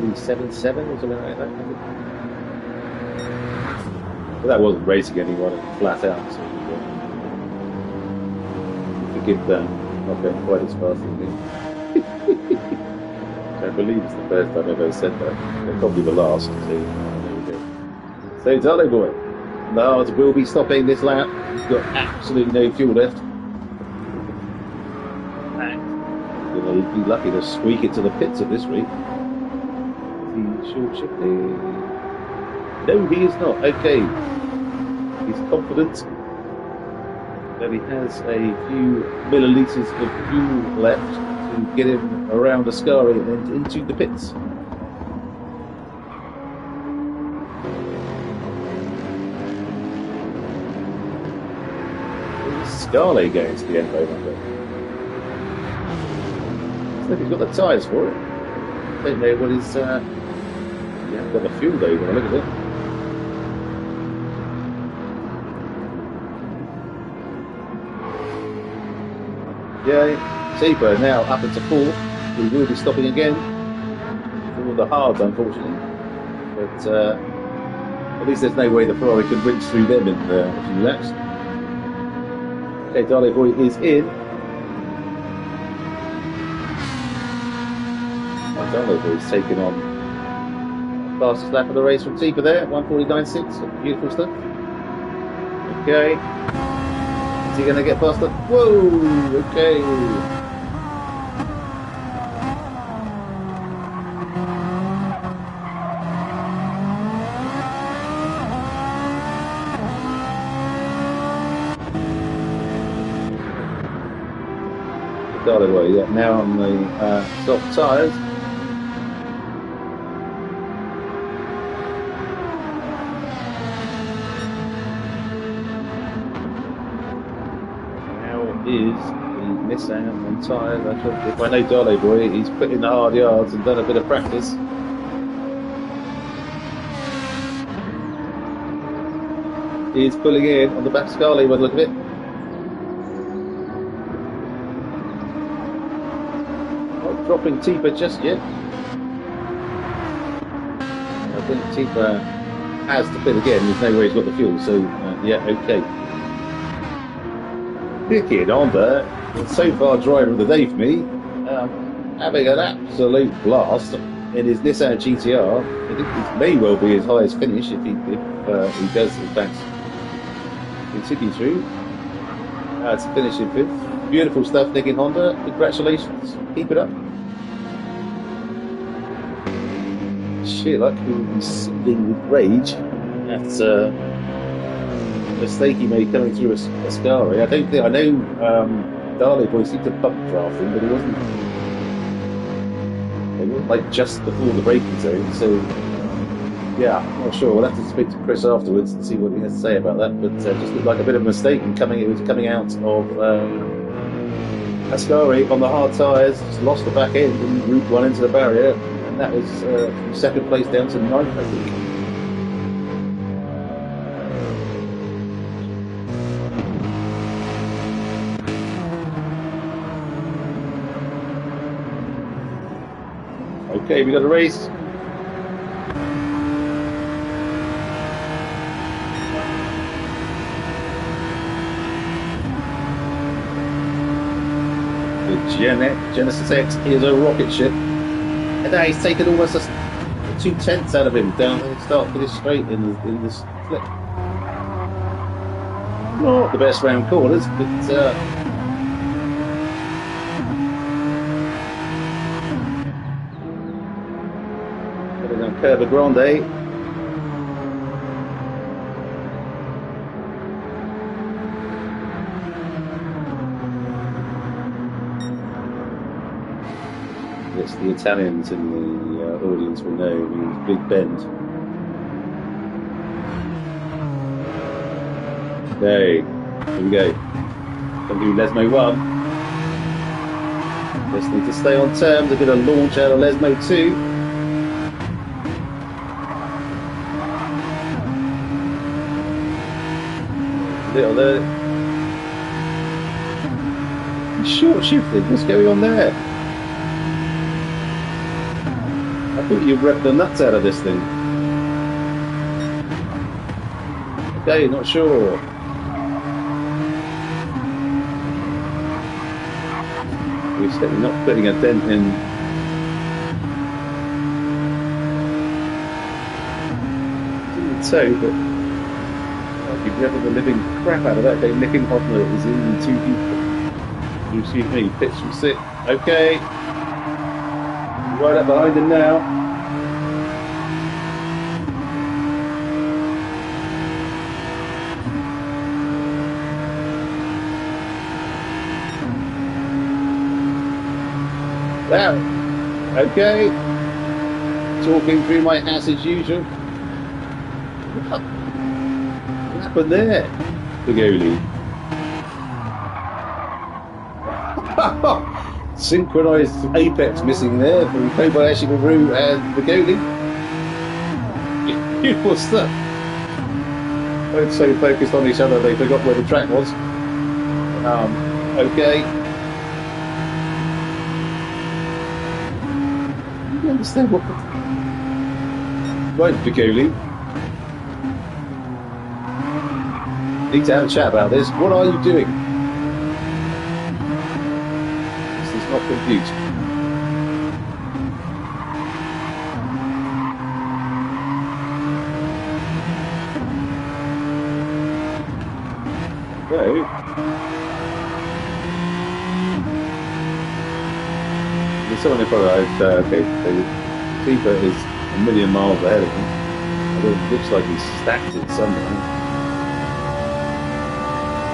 47.7 or something like that. But that wasn't racing anyone, flat out. So, forgive them not going quite as fast as me. I believe it's the first time I've ever said that. And probably the last. So, there we go. So, Darley Boy, the hards will be stopping this lap. He's got absolutely no fuel left. And going to be lucky to squeak it to the pits at this rate. Is he short shifting? No, he is not. Okay. He's confident that he has a few millilitres of fuel left to get him around Ascari and into the pits. Darley going to the end though, Monday. Looks like he's got the tyres for it. Don't know what his. Yeah, got the fuel though when I look at it. Yeah, Cheaper now up into 4th. We will be stopping again. All the hards, unfortunately. But at least there's no way the Ferrari could winch through them in a few laps. Okay, Darley Boy is in. Darley Boy is taking on the fastest lap of the race from Tipa there, 1:49.6. Beautiful stuff. Okay. Is he going to get past it? Whoa! Okay. Darley Boy, yeah, now on the soft tyres. Is the Nissan on tyres. If I know Darley Boy, he's put in the hard yards and done a bit of practice. He's pulling in on the back Scarlett by the look of it. Not dropping Tipa just yet. I think Tipa has to pit again. There's no way he's got the fuel, so yeah, okay. Wicked Honda, so far driver of the day for me, having an absolute blast in his Nissan GTR. I think it may well be his highest finish if he does in fact continue through. To finish in 5th. Beautiful stuff, Nick in Honda. Congratulations, keep it up. Shit, like he will be seething with rage at mistake he made coming through a Ascari. I know Darley Boy seemed to bump draft him, but it wasn't like just before the braking zone, so yeah, I'm not sure. We'll have to speak to Chris afterwards and see what he has to say about that, but just looked like a bit of a mistake in it was coming out of Ascari on the hard tyres, just lost the back end and route one into the barrier, and that was from 2nd place down to 9th, I think. Okay, we got a race. The Genesis X is a rocket ship. And now he's taken almost 2/10 out of him down the start for this straight in this flip. Not the best round corners, but Curva Grande. Yes, the Italians in the audience will know means Big Bend. Okay, here we go. Come do Lesmo 1. Just need to stay on terms. They're going to launch out of Lesmo 2. Little there. Short shifted. What's going on there? I thought you ripped the nuts out of this thing. Okay, not sure. We're certainly not putting a dent in. Didn't so, but. You've never the living crap out of that game. Nicking Hofner is in 2 people. Excuse me, pitch from 6. Okay. Right up behind him now. Wow. Okay. Talking through my ass as usual. What happened there, Bigoli? synchronised apex missing there from Kobayashi Maru and Vigoli. Beautiful stuff. Both so focused on each other they forgot where the track was. Okay. I don't understand what. Right, Vigoli. Need to have a chat about this. What are you doing? This is not compute. Okay. There's someone in front of us. Okay, Tifa is a million miles ahead of him. Although it looks like he's stacked it somewhere.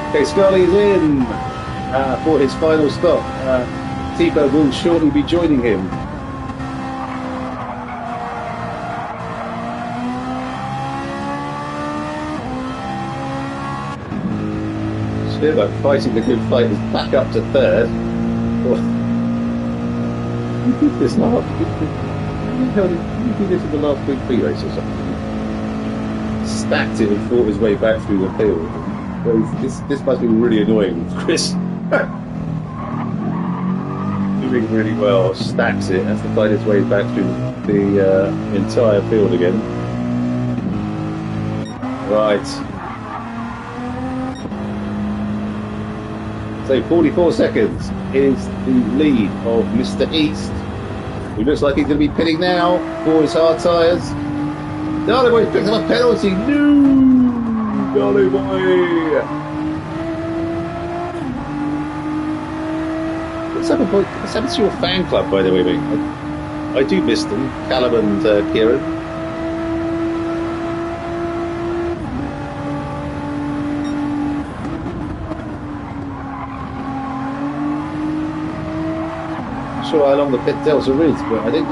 Okay, Scully's in for his final stop. Tifa will shortly be joining him. Shiva fighting the good fight is back up to third. Oh. You did this last. You did this in the last big free race or something. Stacked it and fought his way back through the field. Well, this must be really annoying, Chris. Doing really well, stacks it, has to fight his way back through the entire field again. Right. So 44 seconds is the lead of Mr. East, who looks like he's going to be pitting now for his hard tyres. Darling Boy's picked up a penalty. No! Darling Boy! What's happened to your fan club, by the way, mate? I do miss them, Callum and Kieran. Not sure how long the pit delta is, but I think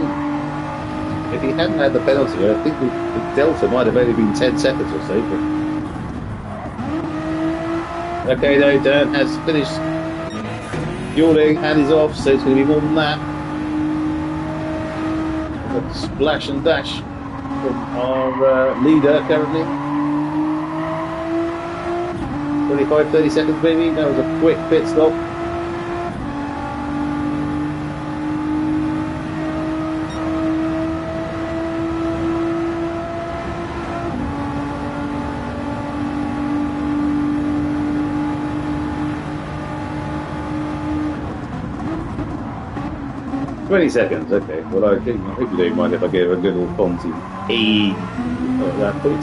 if he hadn't had the penalty, I think the delta might have only been 10 seconds or so. But... Okay, no, Dan has finished fueling and is off, so it's going to be more than that. A splash and dash from our leader currently. 25-30 seconds maybe. That was a quick pit stop. $20 seconds, okay. Well, I hope you don't mind if I give a good old Fonzie E at that point.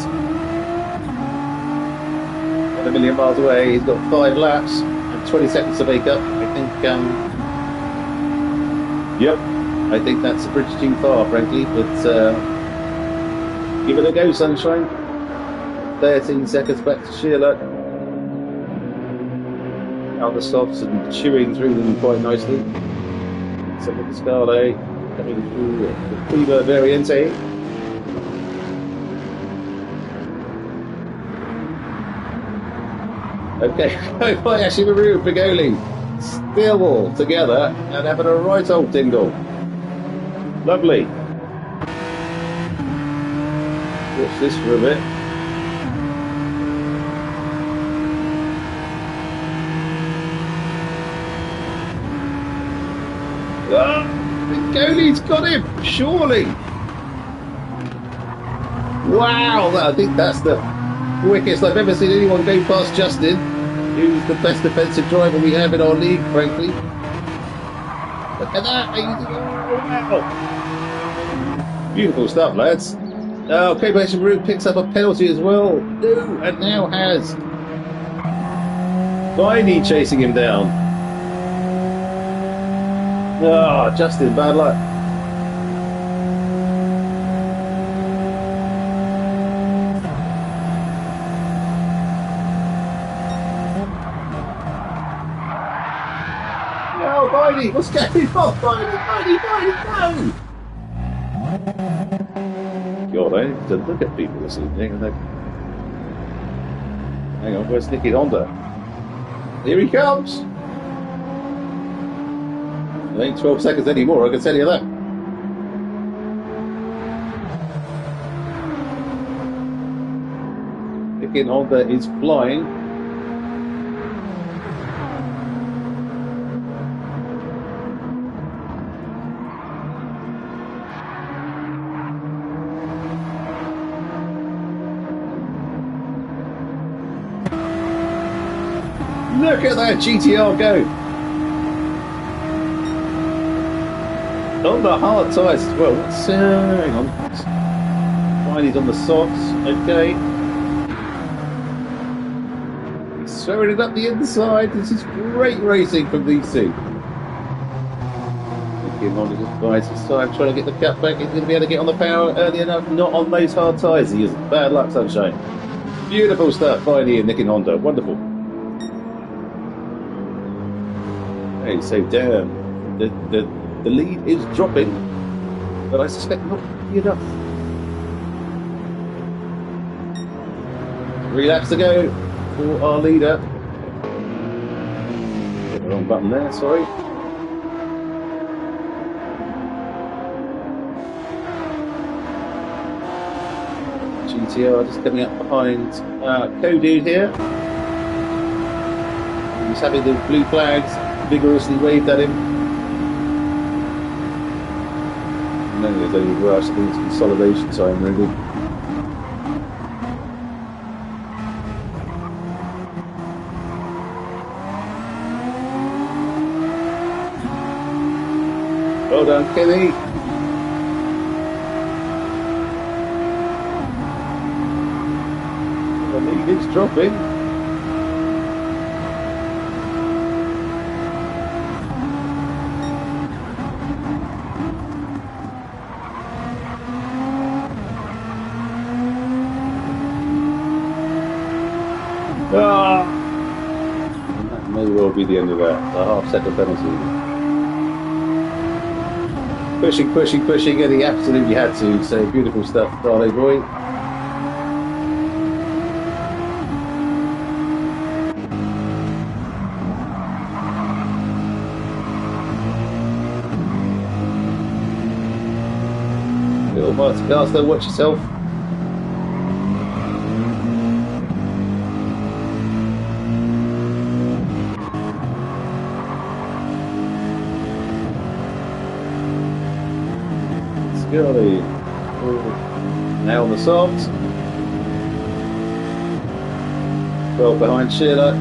At a million miles away, he's got 5 laps and 20 seconds to make up. I think, yep, I think that's a bridge too far, frankly, but give it a go, sunshine. 13 seconds back to Sheila. Out the softs and chewing through them quite nicely. Second Scale coming through the Prima Variante. Okay, Kobayashi Maru and Vigoli still together and having a right old dingle. Lovely. Watch this for a bit. Vigoli's got him, surely. Wow, I think that's the quickest I've ever seen anyone go past Justin, who's the best defensive driver we have in our league, frankly. Look at that. Oh, wow. Beautiful stuff, lads. Now, Kobayashi Maru picks up a penalty as well. No, and now has Viney chasing him down. Oh, Justin, bad luck. No, Viney, what's going on? Viney, no! God, I need to look at people this evening and they... Hang on, where's Nicky Honda? Here he comes! It ain't 12 seconds anymore, I can tell you that. Picking Honda is flying. Look at that GTR go! On the hard tyres as well. Hang on. Whitey's on the softs. Okay. He's throwing it up the inside. This is great racing from these two. Thinking on just buys his time, trying to get the cut back. He's going to be able to get on the power early enough. Not on those hard tyres. He is bad luck, sunshine. Beautiful stuff, Whitey and Nick and Honda. Wonderful. Okay, so damn. The lead is dropping, but I suspect not enough. 3 laps to go for our leader. Hit the wrong button there, sorry. GTR just coming up behind Co-Dude here. He's having the blue flags vigorously waved at him. There's only rush, I think it's consolidation time really. Well done, Kenny. The lead is dropping. That may well be the end of that. A half-second penalty. Pushing, and he absolutely had to. So beautiful stuff, Darley boy. Little Martin Caster, watch yourself. Scurley now on the softs. Well behind Sheila.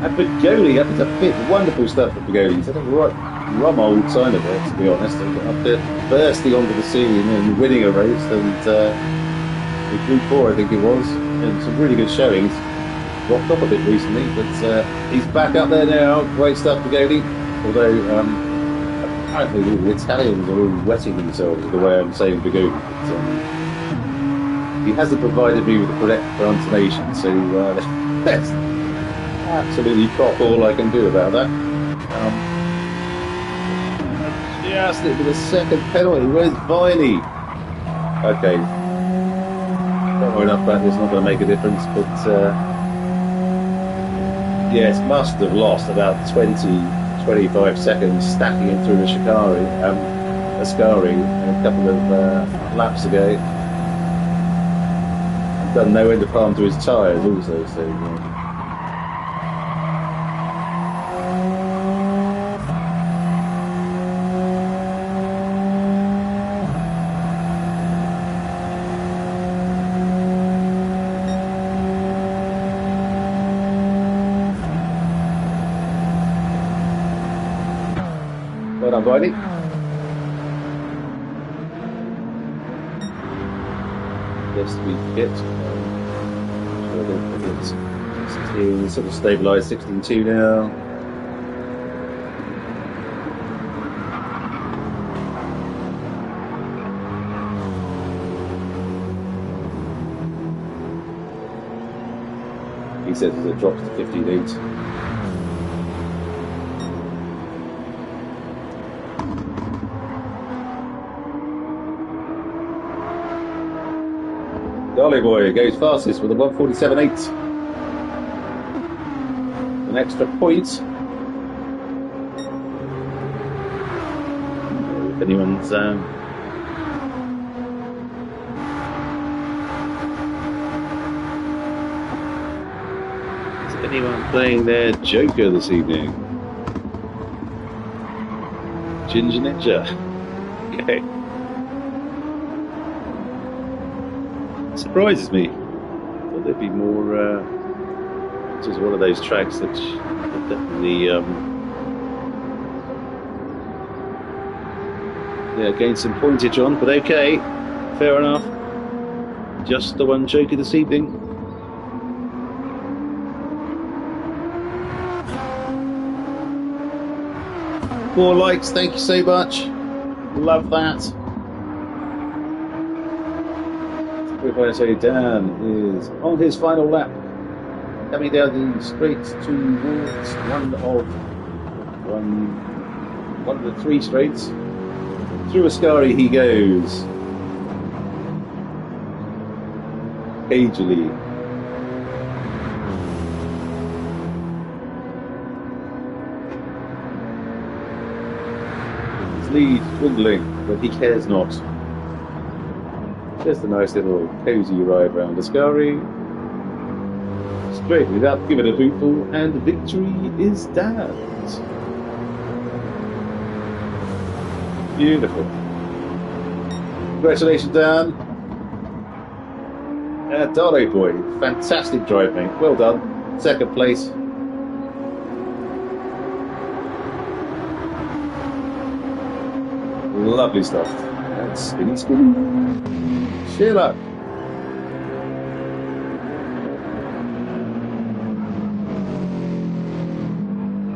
And Bugoli up into 5th. Wonderful stuff for Bugoli. He's had a right rum old time of it, to be honest. Up there bursting onto the scene and winning a race, and with Group 4 I think it was, and some really good showings. Dropped off a bit recently, but he's back up there now. Great stuff, Bugoli. Although apparently the Italians are all wetting themselves, the way I'm saying Bugoli. But he hasn't provided me with the correct pronunciation, so that's absolutely crop all I can do about that. Just into the second penalty. Where's Viney? Okay. Don't worry enough about this, not going to make a difference, but yes, must have lost about 20-25 seconds stacking it through Ascari a couple of laps ago. Done no end of harm to his tyres also, so well done, Viney. Yes, we get. I don't think it's 16, sort of stabilised 16.2 now. He says it drops to 15.8. Dolly Boy goes fastest with a 1:47.8. an extra point. If anyone's is anyone playing their Joker this evening? Ginger Ninja. Okay. Surprises me. Thought there'd be more. This is one of those tracks that definitely gained some pointage on, but okay, fair enough. Just the one Joker this evening. More likes, thank you so much. Love that. If I say Dan is on his final lap, coming down the straight towards one of the three straights. Through Ascari he goes. Cagily. His lead dwindling, but he cares not. Just a nice little cozy ride round Ascari. Straight without giving a bootful, and victory is Dan's. Beautiful. Congratulations, Dan. Dardo boy, fantastic drive, mate. Well done. Second place. Lovely stuff. And spinny. Cheer up.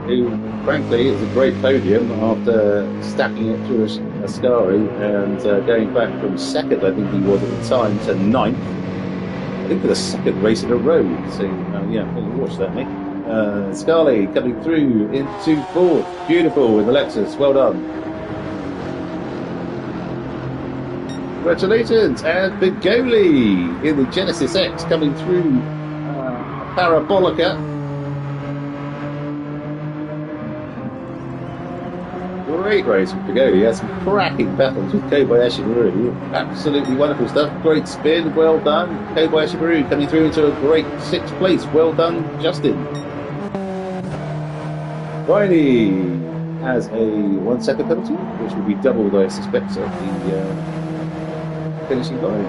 Who, frankly, is a great podium after stacking it through Ascari and going back from second, I think he was at the time, to ninth. I think for the second race in a row. So, yeah, we'll watch that, mate. Scarlett coming through into fourth. Beautiful with the Lexus. Well done. Congratulations. And Bigoli in the Genesis X coming through Parabolica. Great race with Bigoli. He had some cracking battles with Kobayashi Maru. Absolutely wonderful stuff. Great spin. Well done. Kobayashi Maru coming through into a great sixth place. Well done, Justin. Riley has a 1 second penalty, which will be doubled, I suspect, at the finishing line.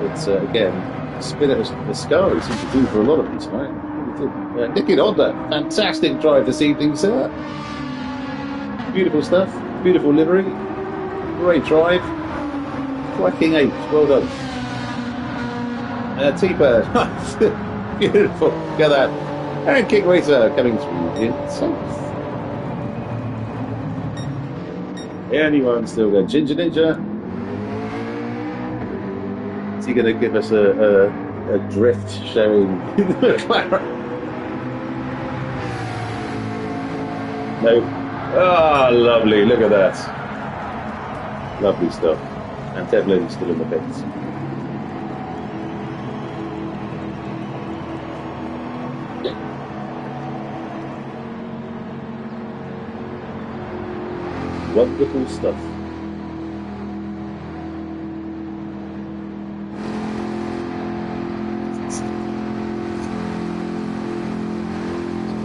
But again, spin at the Scari seems to do for a lot of these, right? Nicky Honda, fantastic drive this evening, sir. Beautiful stuff, beautiful livery, great drive, cracking eight, well done. T-Bird, beautiful, look at that. And King Racer coming through in seventh. Anyone still going? Ginger Ninja. Is he going to give us a drift showing in the McLaren? No. Ah, lovely, look at that. Lovely stuff. And Devlin's still in the pits. Wonderful stuff.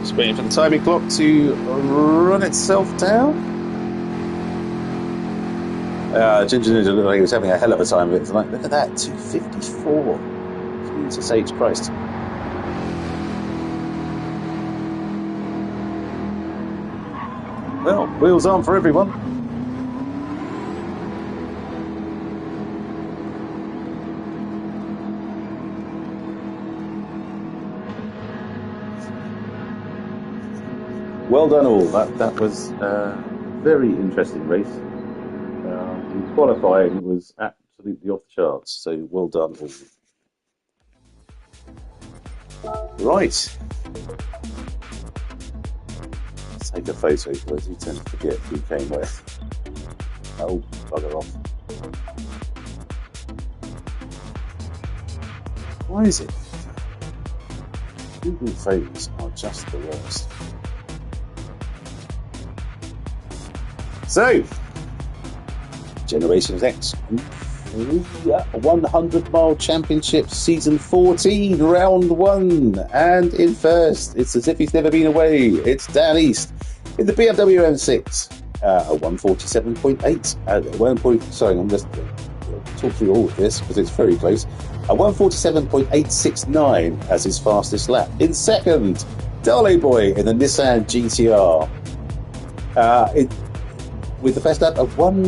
Just waiting for the timing clock to run itself down. Ginger Ninja looked like he was having a hell of a time of it tonight. Look at that, 254. Jesus H. Christ. Well, wheels on for everyone. Well done all. That was a very interesting race. In qualifying, it was absolutely off the charts. So well done all. Right. Let's take a photo because you tend to forget who came where. Oh, bugger off. Why is it? Google phones are just the worst. So, Generations X 100 Mile Championship Season 14, Round 1. And in first, it's as if he's never been away. It's Dan East in the BMW M6. 147.8. Sorry, I'm just talk through all of this because it's very close. 147.869 as his fastest lap. In second, Darley Boy in the Nissan GTR. With the best lap of 1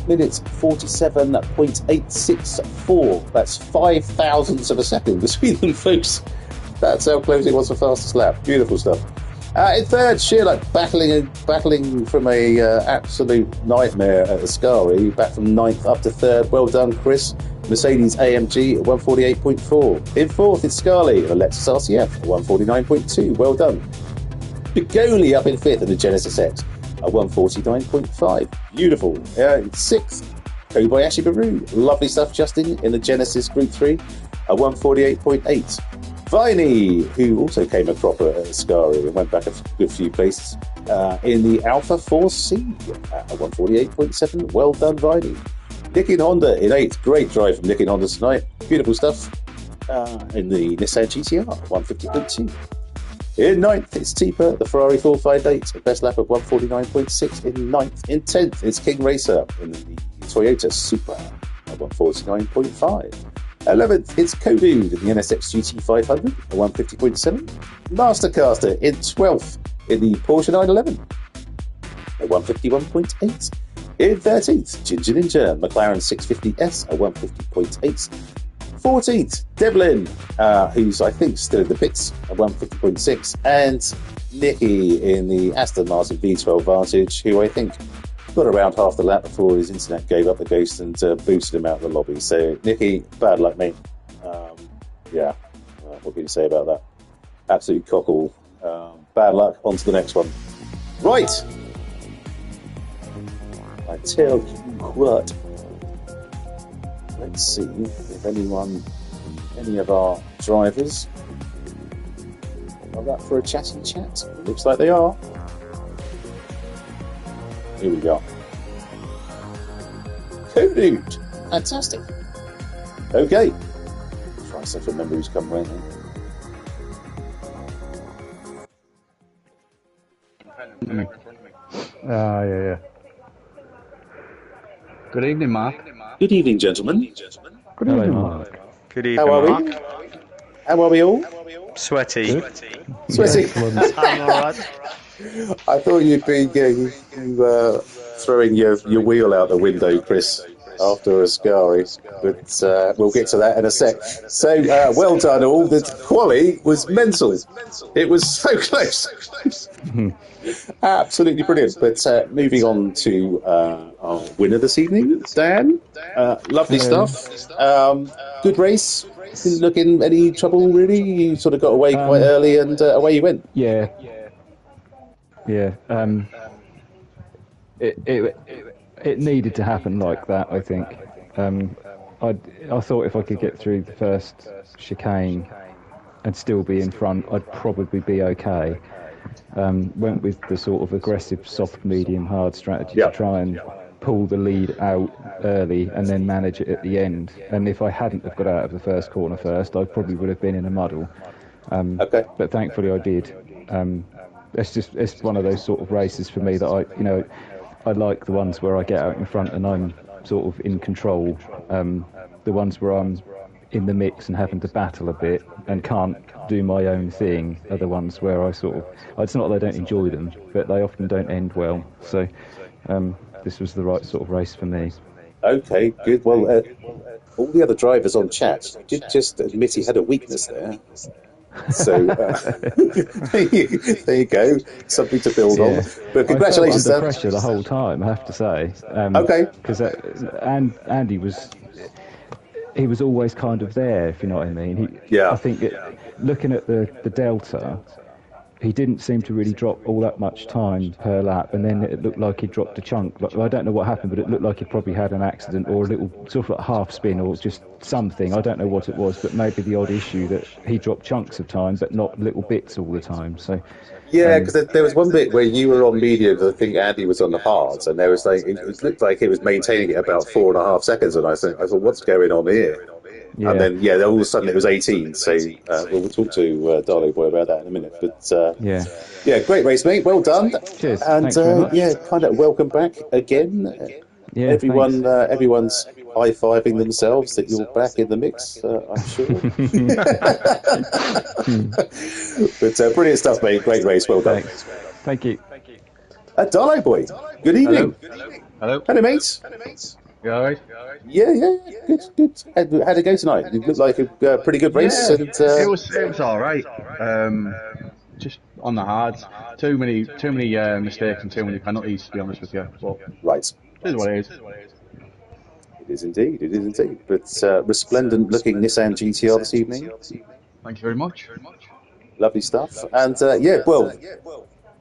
minute 47.864. That's 5 thousandths of a second between them, folks. That's how close it was for fastest lap. Beautiful stuff. In third, Sheila battling from a absolute nightmare at Ascari, back from 9th up to 3rd. Well done, Chris. Mercedes AMG at 148.4. In 4th, it's Scarlett, a Lexus RCF at 149.2. Well done. Bigoli up in 5th in the Genesis X at 149.5. Beautiful. In 6th, Kobayashi Maru. Lovely stuff, Justin, in the Genesis Gr-3 at 148.8. Viney, who also came a cropper at Ascari and went back a good few places, in the Alpha 4C at 148.7. Well done, Viney. Nick in Honda in 8th. Great drive from Nick in Honda tonight. Beautiful stuff. In the Nissan GTR, 150.2. In 9th, it's Teeper, the Ferrari 458, a best lap of 149.6 in 9th. In 10th, it's King Racer in the Toyota Supra at 149.5. 11th, it's Kodude in the NSX GT 500 at 150.7. Mastercaster in 12th in the Porsche 911 at 151.8. In 13th, Ginger Ninja, McLaren 650S at 150.8. 14th, Devlin, who's I think still in the pits at 150.6. And Nicky in the Aston Martin V12 Vantage, who I think got around half the lap before his internet gave up the ghost and boosted him out of the lobby. So, Nicky, bad luck, mate. What can you say about that? Absolute cockle. Bad luck. On to the next one. Right. I tell you what. Let's see if any of our drivers are up for a chatty chat. Looks like they are. Here we go. Kodude. Fantastic. Okay. Try to remember who's come right now. Yeah. Good evening, Mark. Good evening, gentlemen. Good evening, Mark. Good evening, How are Mark. we? How are we all? Sweaty. Sweaty. I'm alright. I thought you'd be throwing your wheel out the window, Chris, after Ascari, but we'll get to that in a sec. So, well done all. The quali was mental. It was so close. Absolutely brilliant. But moving on to our winner this evening, Dan. Lovely stuff. Good race. Didn't look in any trouble, really. You sort of got away quite early and away you went. Yeah. It needed to happen like that, I think. I thought if I could get through the first chicane and still be in front, I'd probably be okay. Went with the sort of aggressive, soft, medium, hard strategy to try and pull the lead out early and then manage it at the end. And if I hadn't have got out of the first corner first, I probably would have been in a muddle. But thankfully I did. It's one of those sort of races for me that I like the ones where I get out in front and I'm sort of in control. The ones where I'm in the mix and having to battle a bit and can't do my own thing are the ones where I sort of... It's not that I don't enjoy them, but they often don't end well. So this was the right sort of race for me. Okay, good. Well, all the other drivers on chat did just admit he had a weakness there. So there you go, something to build on. But congratulations, I felt under pressure the whole time, I have to say. Because Andy was always kind of there, if you know what I mean. I think looking at the Delta, he didn't seem to really drop all that much time per lap, and then it looked like he dropped a chunk. Like, I don't know what happened, but it looked like he probably had an accident or a little sort of like half spin or just something. I don't know what it was, but maybe the odd issue that he dropped chunks of time, but not little bits all the time. So. Yeah, because there was one bit where you were on mediums, I think Andy was on the hards, and there was like it looked like it was maintaining it about 4.5 seconds, and I thought, what's going on here? Yeah. And then, all of a sudden it was 18. So we'll talk to Darling Boy about that in a minute. But yeah, great race, mate. Well done. Cheers. And Thanks very much. kind of welcome back again. Yeah, everyone's high-fiving themselves that you're back in the mix, I'm sure. But brilliant stuff, mate. Great race. Well done. Thanks. Thank you. Darling Boy, good evening. Hello. Hello, mates. You alright? Yeah. Good. How'd it go tonight? It looked like a pretty good race. Yeah, And, it was alright. Just on the hards. Too many mistakes and too many penalties, to be honest with you. But right. It is what it is. It is indeed. But resplendent looking Nissan GTR this evening. Thank you very much. Lovely stuff. And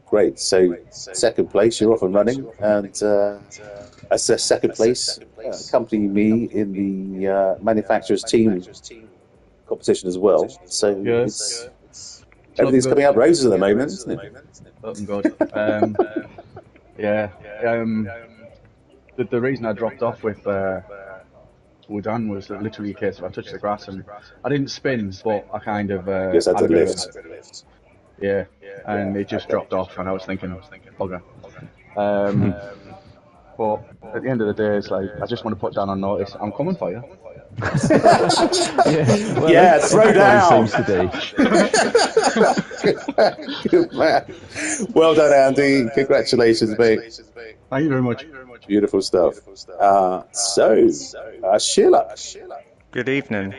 great. So second place, you're off and running, and as a second place, accompanying me in the manufacturers team competition as well. So everything's coming out roses at the moment, isn't it? Looking good. The reason I dropped off with Wudan was literally a case of I touched the grass and I didn't spin, but I kind of yes, had to lift. Yeah, and it just dropped off, and I was thinking, bugger. But at the end of the day, it's like I just want to put down on notice. I'm coming for you. Throw down. Seems to be. Good man. Well done, Andy. Congratulations, mate. Thank you very much. Beautiful stuff. Sheila. Good evening. Do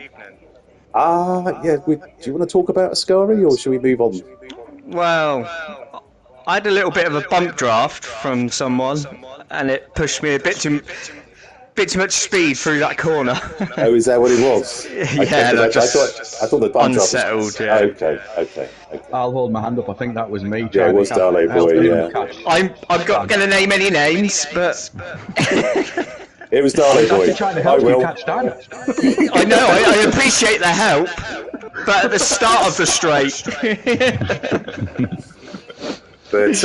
you want to talk about Ascari, or should we move on? Well, I had a little bit of a bump draft from someone, and it pushed me a bit too much speed through that corner. Oh, is that what it was? I thought the bump unsettled. Draft was... Okay. I'll hold my hand up. I think that was me. Yeah, it was Darling Boy. Yeah. I'm not going to name any names, but it was Darling Boy. Trying to help you catch down. I know. I appreciate the help, but at the start of the straight. But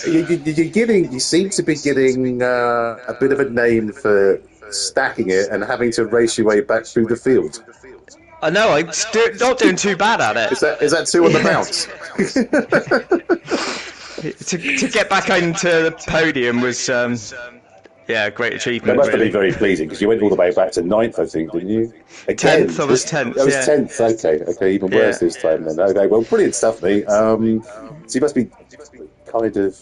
you seem to be getting a bit of a name for stacking it and having to race your way back through the field. I know, I'm not doing too bad at it. Is that two on the bounce? to get back into the podium was, a great achievement. That must have really been very pleasing, because you went all the way back to 9th, I think, didn't you? Again, 10th, I was 10th. I was 10th, okay, even worse this time then. Okay, well, brilliant stuff, mate. So you must be kind of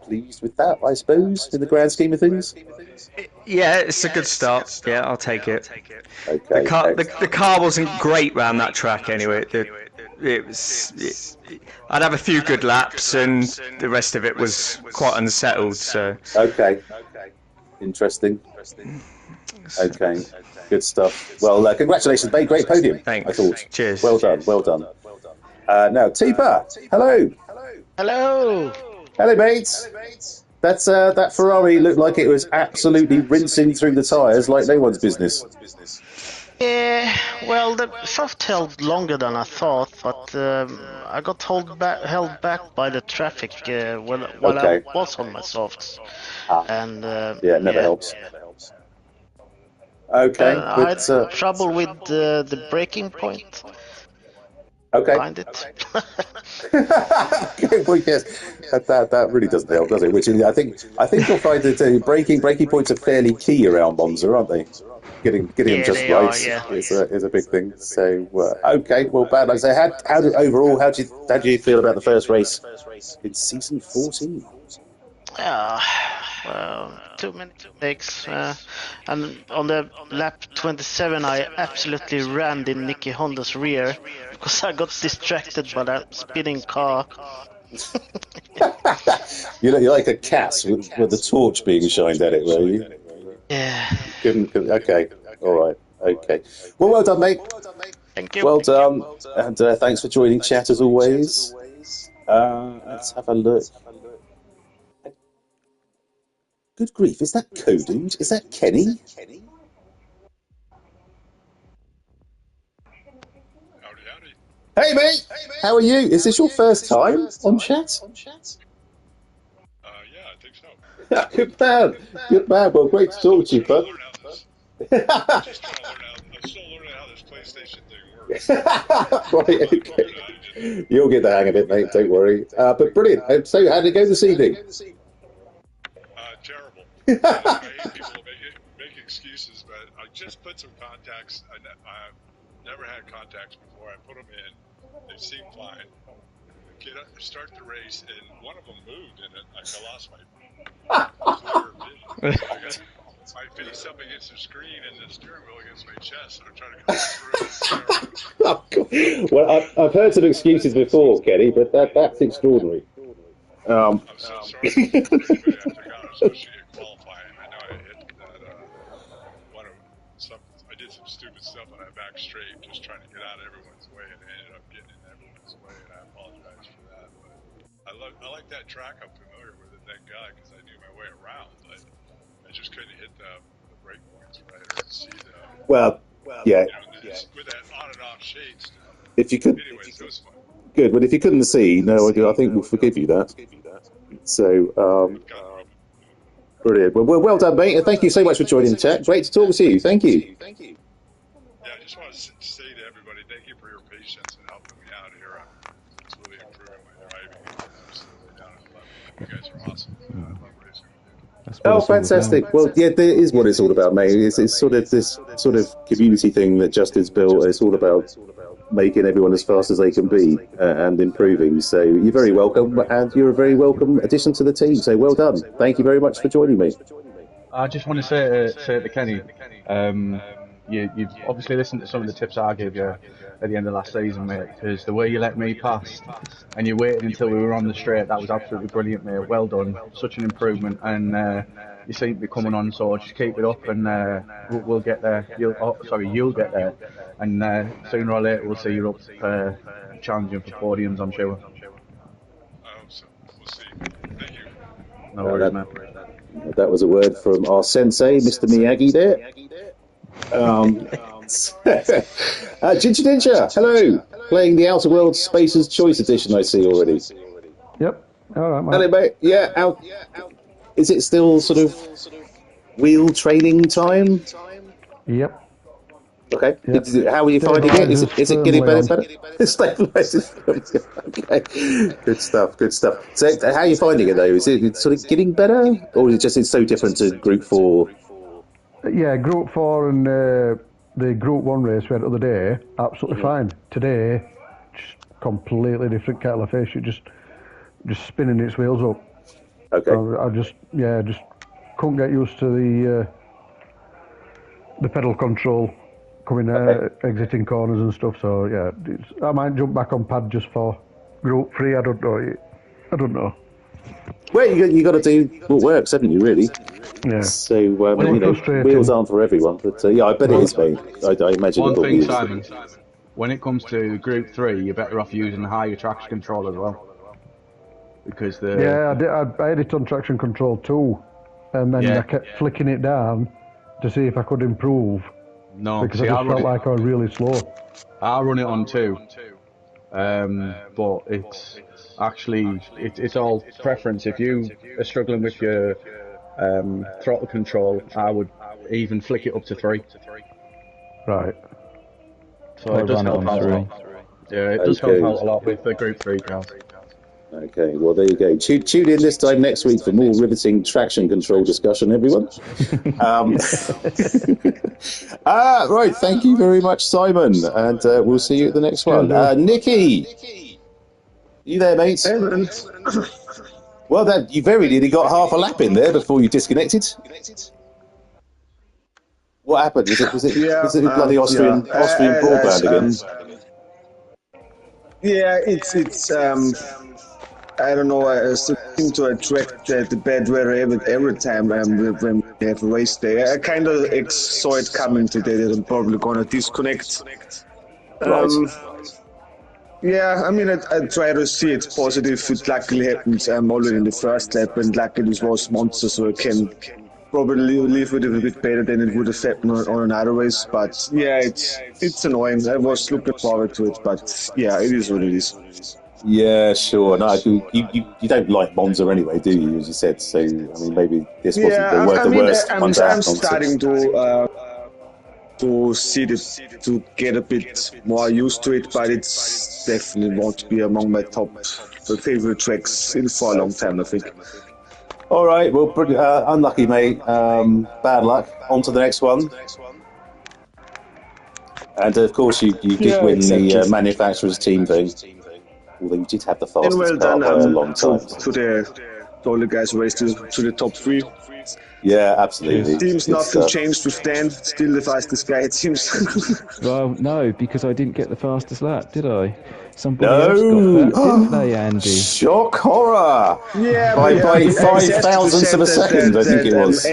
pleased with that, I suppose, in the grand scheme of things? Yeah, it's a good start. Yeah, I'll take it. Okay. The car wasn't great round that track anyway. I'd have a few good laps, and the rest of it was quite unsettled. So. Okay. Interesting. Okay. Good stuff. Well, congratulations, mate. Great podium. Thanks. I thought. Cheers. Well done. Now, Tipa. Hello. Hello, mates. That Ferrari looked like it was absolutely rinsing through the tyres like no one's business. Yeah, well, the soft held longer than I thought, but I got held back by the traffic while I was on my softs. And it never helps. Okay, I had trouble with the braking point. Okay. Find it. Okay, well, yes, that really doesn't help, does it? Which is, I think you'll find that breaking points are fairly key around Monza, aren't they? Getting them just right is a big thing. So okay, well, bad. Like I say, how do you feel about the first race in season 14? Too many mistakes. And on the lap 27, I absolutely rammed in Nicky Honda's rear because I got distracted by that spinning car. You're like a cat with the torch being shined at it, were you? Yeah. Okay. All right. Okay. Well done, mate. Thank you. Well done, and thanks for joining chat as always. Let's have a look. Good grief, is that Codude? Is that Kenny? Hey mate, how are you? Is this your first time on chat? Yeah, I think so. Good man, good man. Well, great to talk to you, bud. I'm still learning how this PlayStation thing works. Right, okay. You'll get the hang of it, mate. Don't worry. But brilliant. So, how did it go this evening? Terrible. I hate people make excuses, but I just put some contacts. I've never had contacts before. I put them in. They seem fine. Start the race, and one of them moved, and I lost my clear vision. My face up against the screen and the steering wheel against my chest. I'm trying to come through. Well, I've heard some excuses before, Kenny, but that's extraordinary. I'm so sorry. After I got associate qualifying, I know I hit that. I did some stupid stuff on that back straight, just trying to get out of everyone's way, and I ended up getting in everyone's way, and I apologize for that. But I like that track. I'm familiar with it, thank God, because I knew my way around, but I just couldn't hit the break points right or see the. Well, yeah. With that on and off shade stuff. If you could. Anyways, it was fun. Good, but if you couldn't see, no, I think we'll forgive you that. So, brilliant. Well done, mate, and thank you so much for joining the chat. Great to talk to you. Thank you. Yeah, I just want to say to everybody, thank you for your patience and helping me out here. It's really improving my driving. I'm slowly down at 11. You guys are awesome. I love racing with you. Oh, fantastic. Well, yeah, that is what it's all about, mate. It's sort of this sort of community thing that Justin's built. It's all about making everyone as fast as they can be and improving. So you're very welcome, and you're a very welcome addition to the team. So well done. Thank you very much for joining me. I just want to say to Kenny, you've obviously listened to some of the tips I gave you at the end of last season, mate, because the way you let me pass and you waited until we were on the straight, that was absolutely brilliant, mate. Well done. Such an improvement, and you seem to be coming on, so just keep it up, and we'll get there. You'll get there, and sooner or later we'll see you up challenging for podiums, I'm sure. I hope so. We'll see. Thank you. No worries, man. That was a word from our sensei, Mr. Miyagi there. Ginger Ninja, hello. Playing the Outer Worlds Spacer's Choice Edition, I see already. Yep. All right, mate. Hello, mate. Yeah, is it still sort of wheel training time? Yep. Okay. Yep. How are you finding it? Is it getting better and better? Stabilizers. Okay. Good stuff. So, how are you finding it though? Is it sort of getting better, or is it just it's so different to Group 4? Yeah, Group 4 and the Group 1 race we had the other day, absolutely fine. Today, just completely different kettle of fish. It just spinning its wheels up. Okay. I just couldn't get used to the pedal control coming exiting corners and stuff. So yeah, I might jump back on pad just for Group 3. I don't know. Well, you got to do what works, haven't you? Really. Yeah. So wheels aren't for everyone, but yeah, I bet it is, mate. I imagine. One thing, Simon. When it comes to Group 3, you're better off using higher traction control as well. Because I had it on traction control too, and then I kept flicking it down to see if I could improve. No, because I just felt like I was really slow. I run it on 2, but it's actually it's all preference. If you are struggling with your throttle control, I would even flick it up to 3. Right. So it does help out a lot. Yeah, it does help out a lot with the Group 3 cars. Okay, well there you go. Tune in this time next week for more riveting traction control discussion, everyone. Right, thank you very much, Simon, and we'll see you at the next one. Nicky, you there, mate? Well, you very nearly got half a lap in there before you disconnected. What happened? Was it bloody Austrian broadband again? Yeah, it's I don't know. I seem to attract the bad weather every time when we have a race day. I kind of saw it coming today that I'm probably gonna disconnect. Right. Yeah, I mean, I try to see it positive. It luckily happened already in the first lap, and luckily it was Monza, so I can probably live with it a bit better than it would have happened on another race. But yeah, it's annoying. I was looking forward to it, but yeah, it is what it is. Yeah, sure. No, you don't like Monza anyway, do you? As you said, so I mean, maybe this wasn't Yeah, I the mean, worst one to I'm happen onto. starting to see it to get a bit more used to it, but it's definitely won't be among my top favorite tracks for a long time, I think. All right, well, unlucky, mate. Bad luck. On to the next one. And of course, you did win the manufacturer's team thing. Although you did have the And fastest well car done by a long time. to all the guys raced to the top three. Yeah, absolutely. Seems Good nothing stuff. changed with Dan. Still the fastest guy, it seems. Well, no, because I didn't get the fastest lap, did I? Somebody No! else got that, didn't they, Andy? Shock horror! Yeah, by but 5 thousandths of a second, I think it was.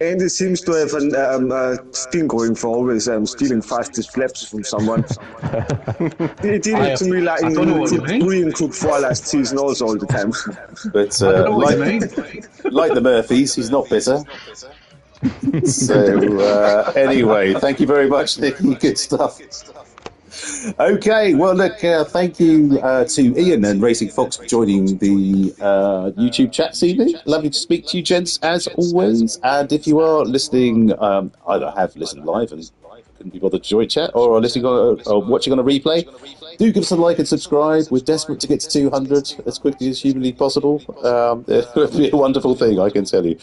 Andy seems to have a thing going for always stealing fastest laps from someone. He did it to me like in Group 3 and Group 4 last season also all the time. But like the Murphys, he's not bitter. So anyway, thank you very much, Nicky. Good stuff. Okay, well, look, thank you to Ian and Racing Fox for joining the YouTube chat this evening. Lovely to speak to you, gents, as always. And if you are listening, either have listened live and couldn't be bothered to join chat, or are listening or watching on a replay, do give us a like and subscribe. We're desperate to get to 200 as quickly as humanly possible. It would be a wonderful thing, I can tell you.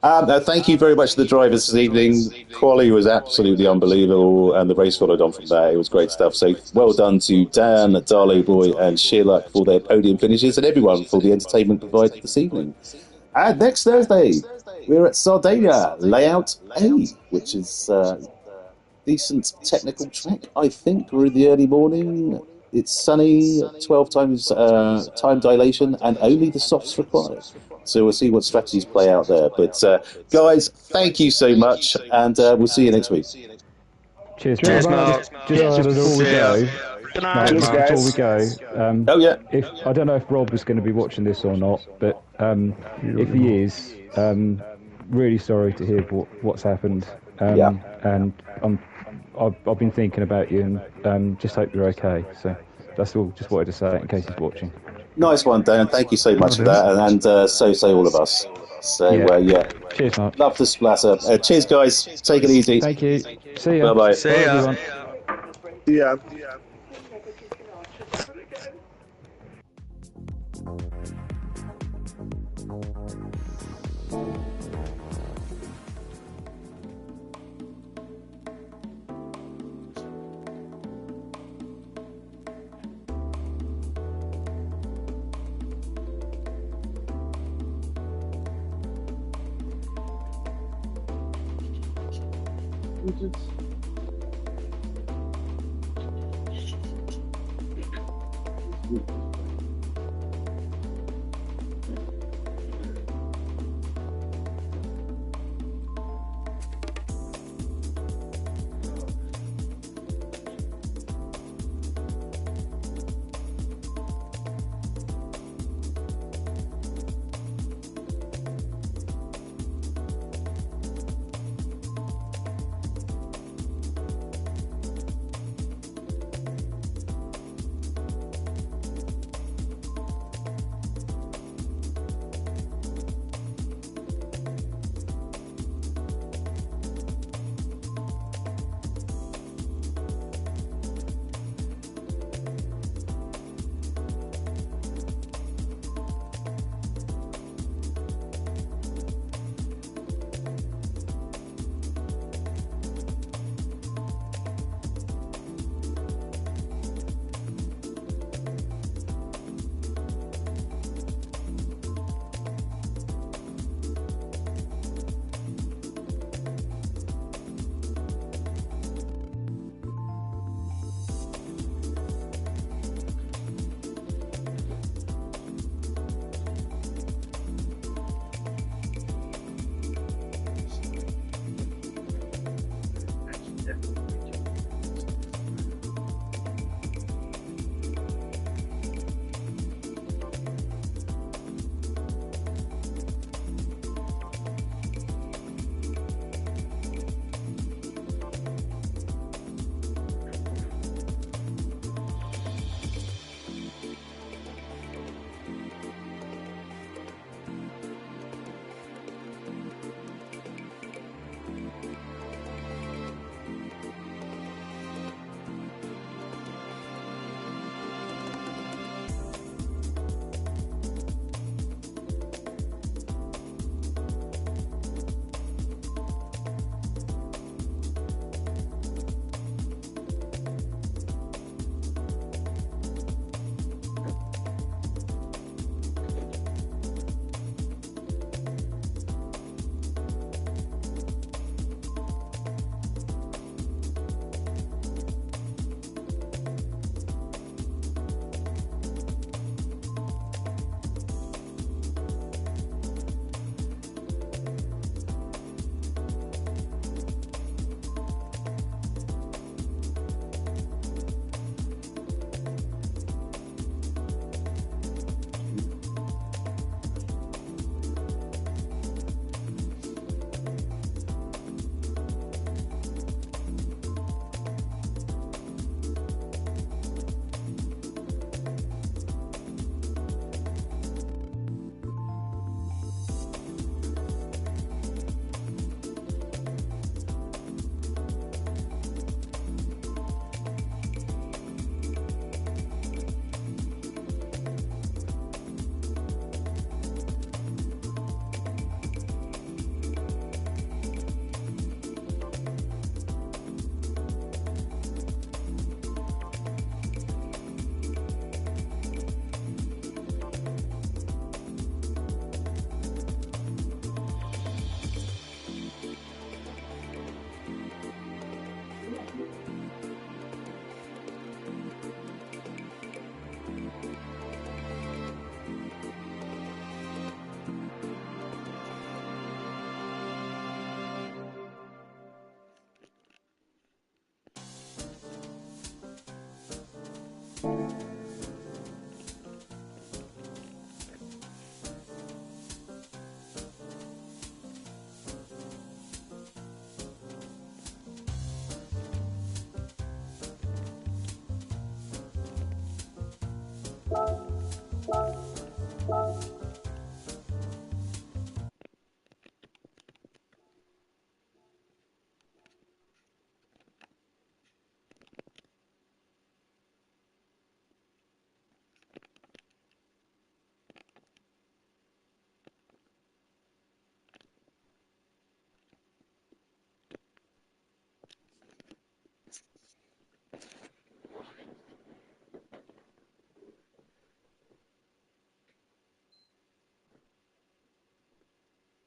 Thank you very much to the drivers this evening. Quali was absolutely unbelievable, and the race followed on from there. It was great stuff. So well done to Dan, Darlow Boy, and Sheerluck for their podium finishes, and everyone for the entertainment provided this evening. And next Thursday, we're at Sardinia, Layout A, which is decent technical track, I think. We're in the early morning. It's sunny, 12 times time dilation, and only the softs required. So we'll see what strategies play out there. But guys, thank you so much, and we'll see you next week. Cheers, Mark. Just before we go, before we go, I don't know if Rob is going to be watching this or not, but if he is, really sorry to hear what's happened. And I've been thinking about you, and just hope you're okay. So that's all. Just wanted to say in case he's watching. Nice one, Dan. Thank you so much for that, and so say all of us. So yeah. Cheers, Mark. Love the splatter. Cheers, guys. Take it easy. Thank you. See ya. Bye-bye. See ya. Yeah.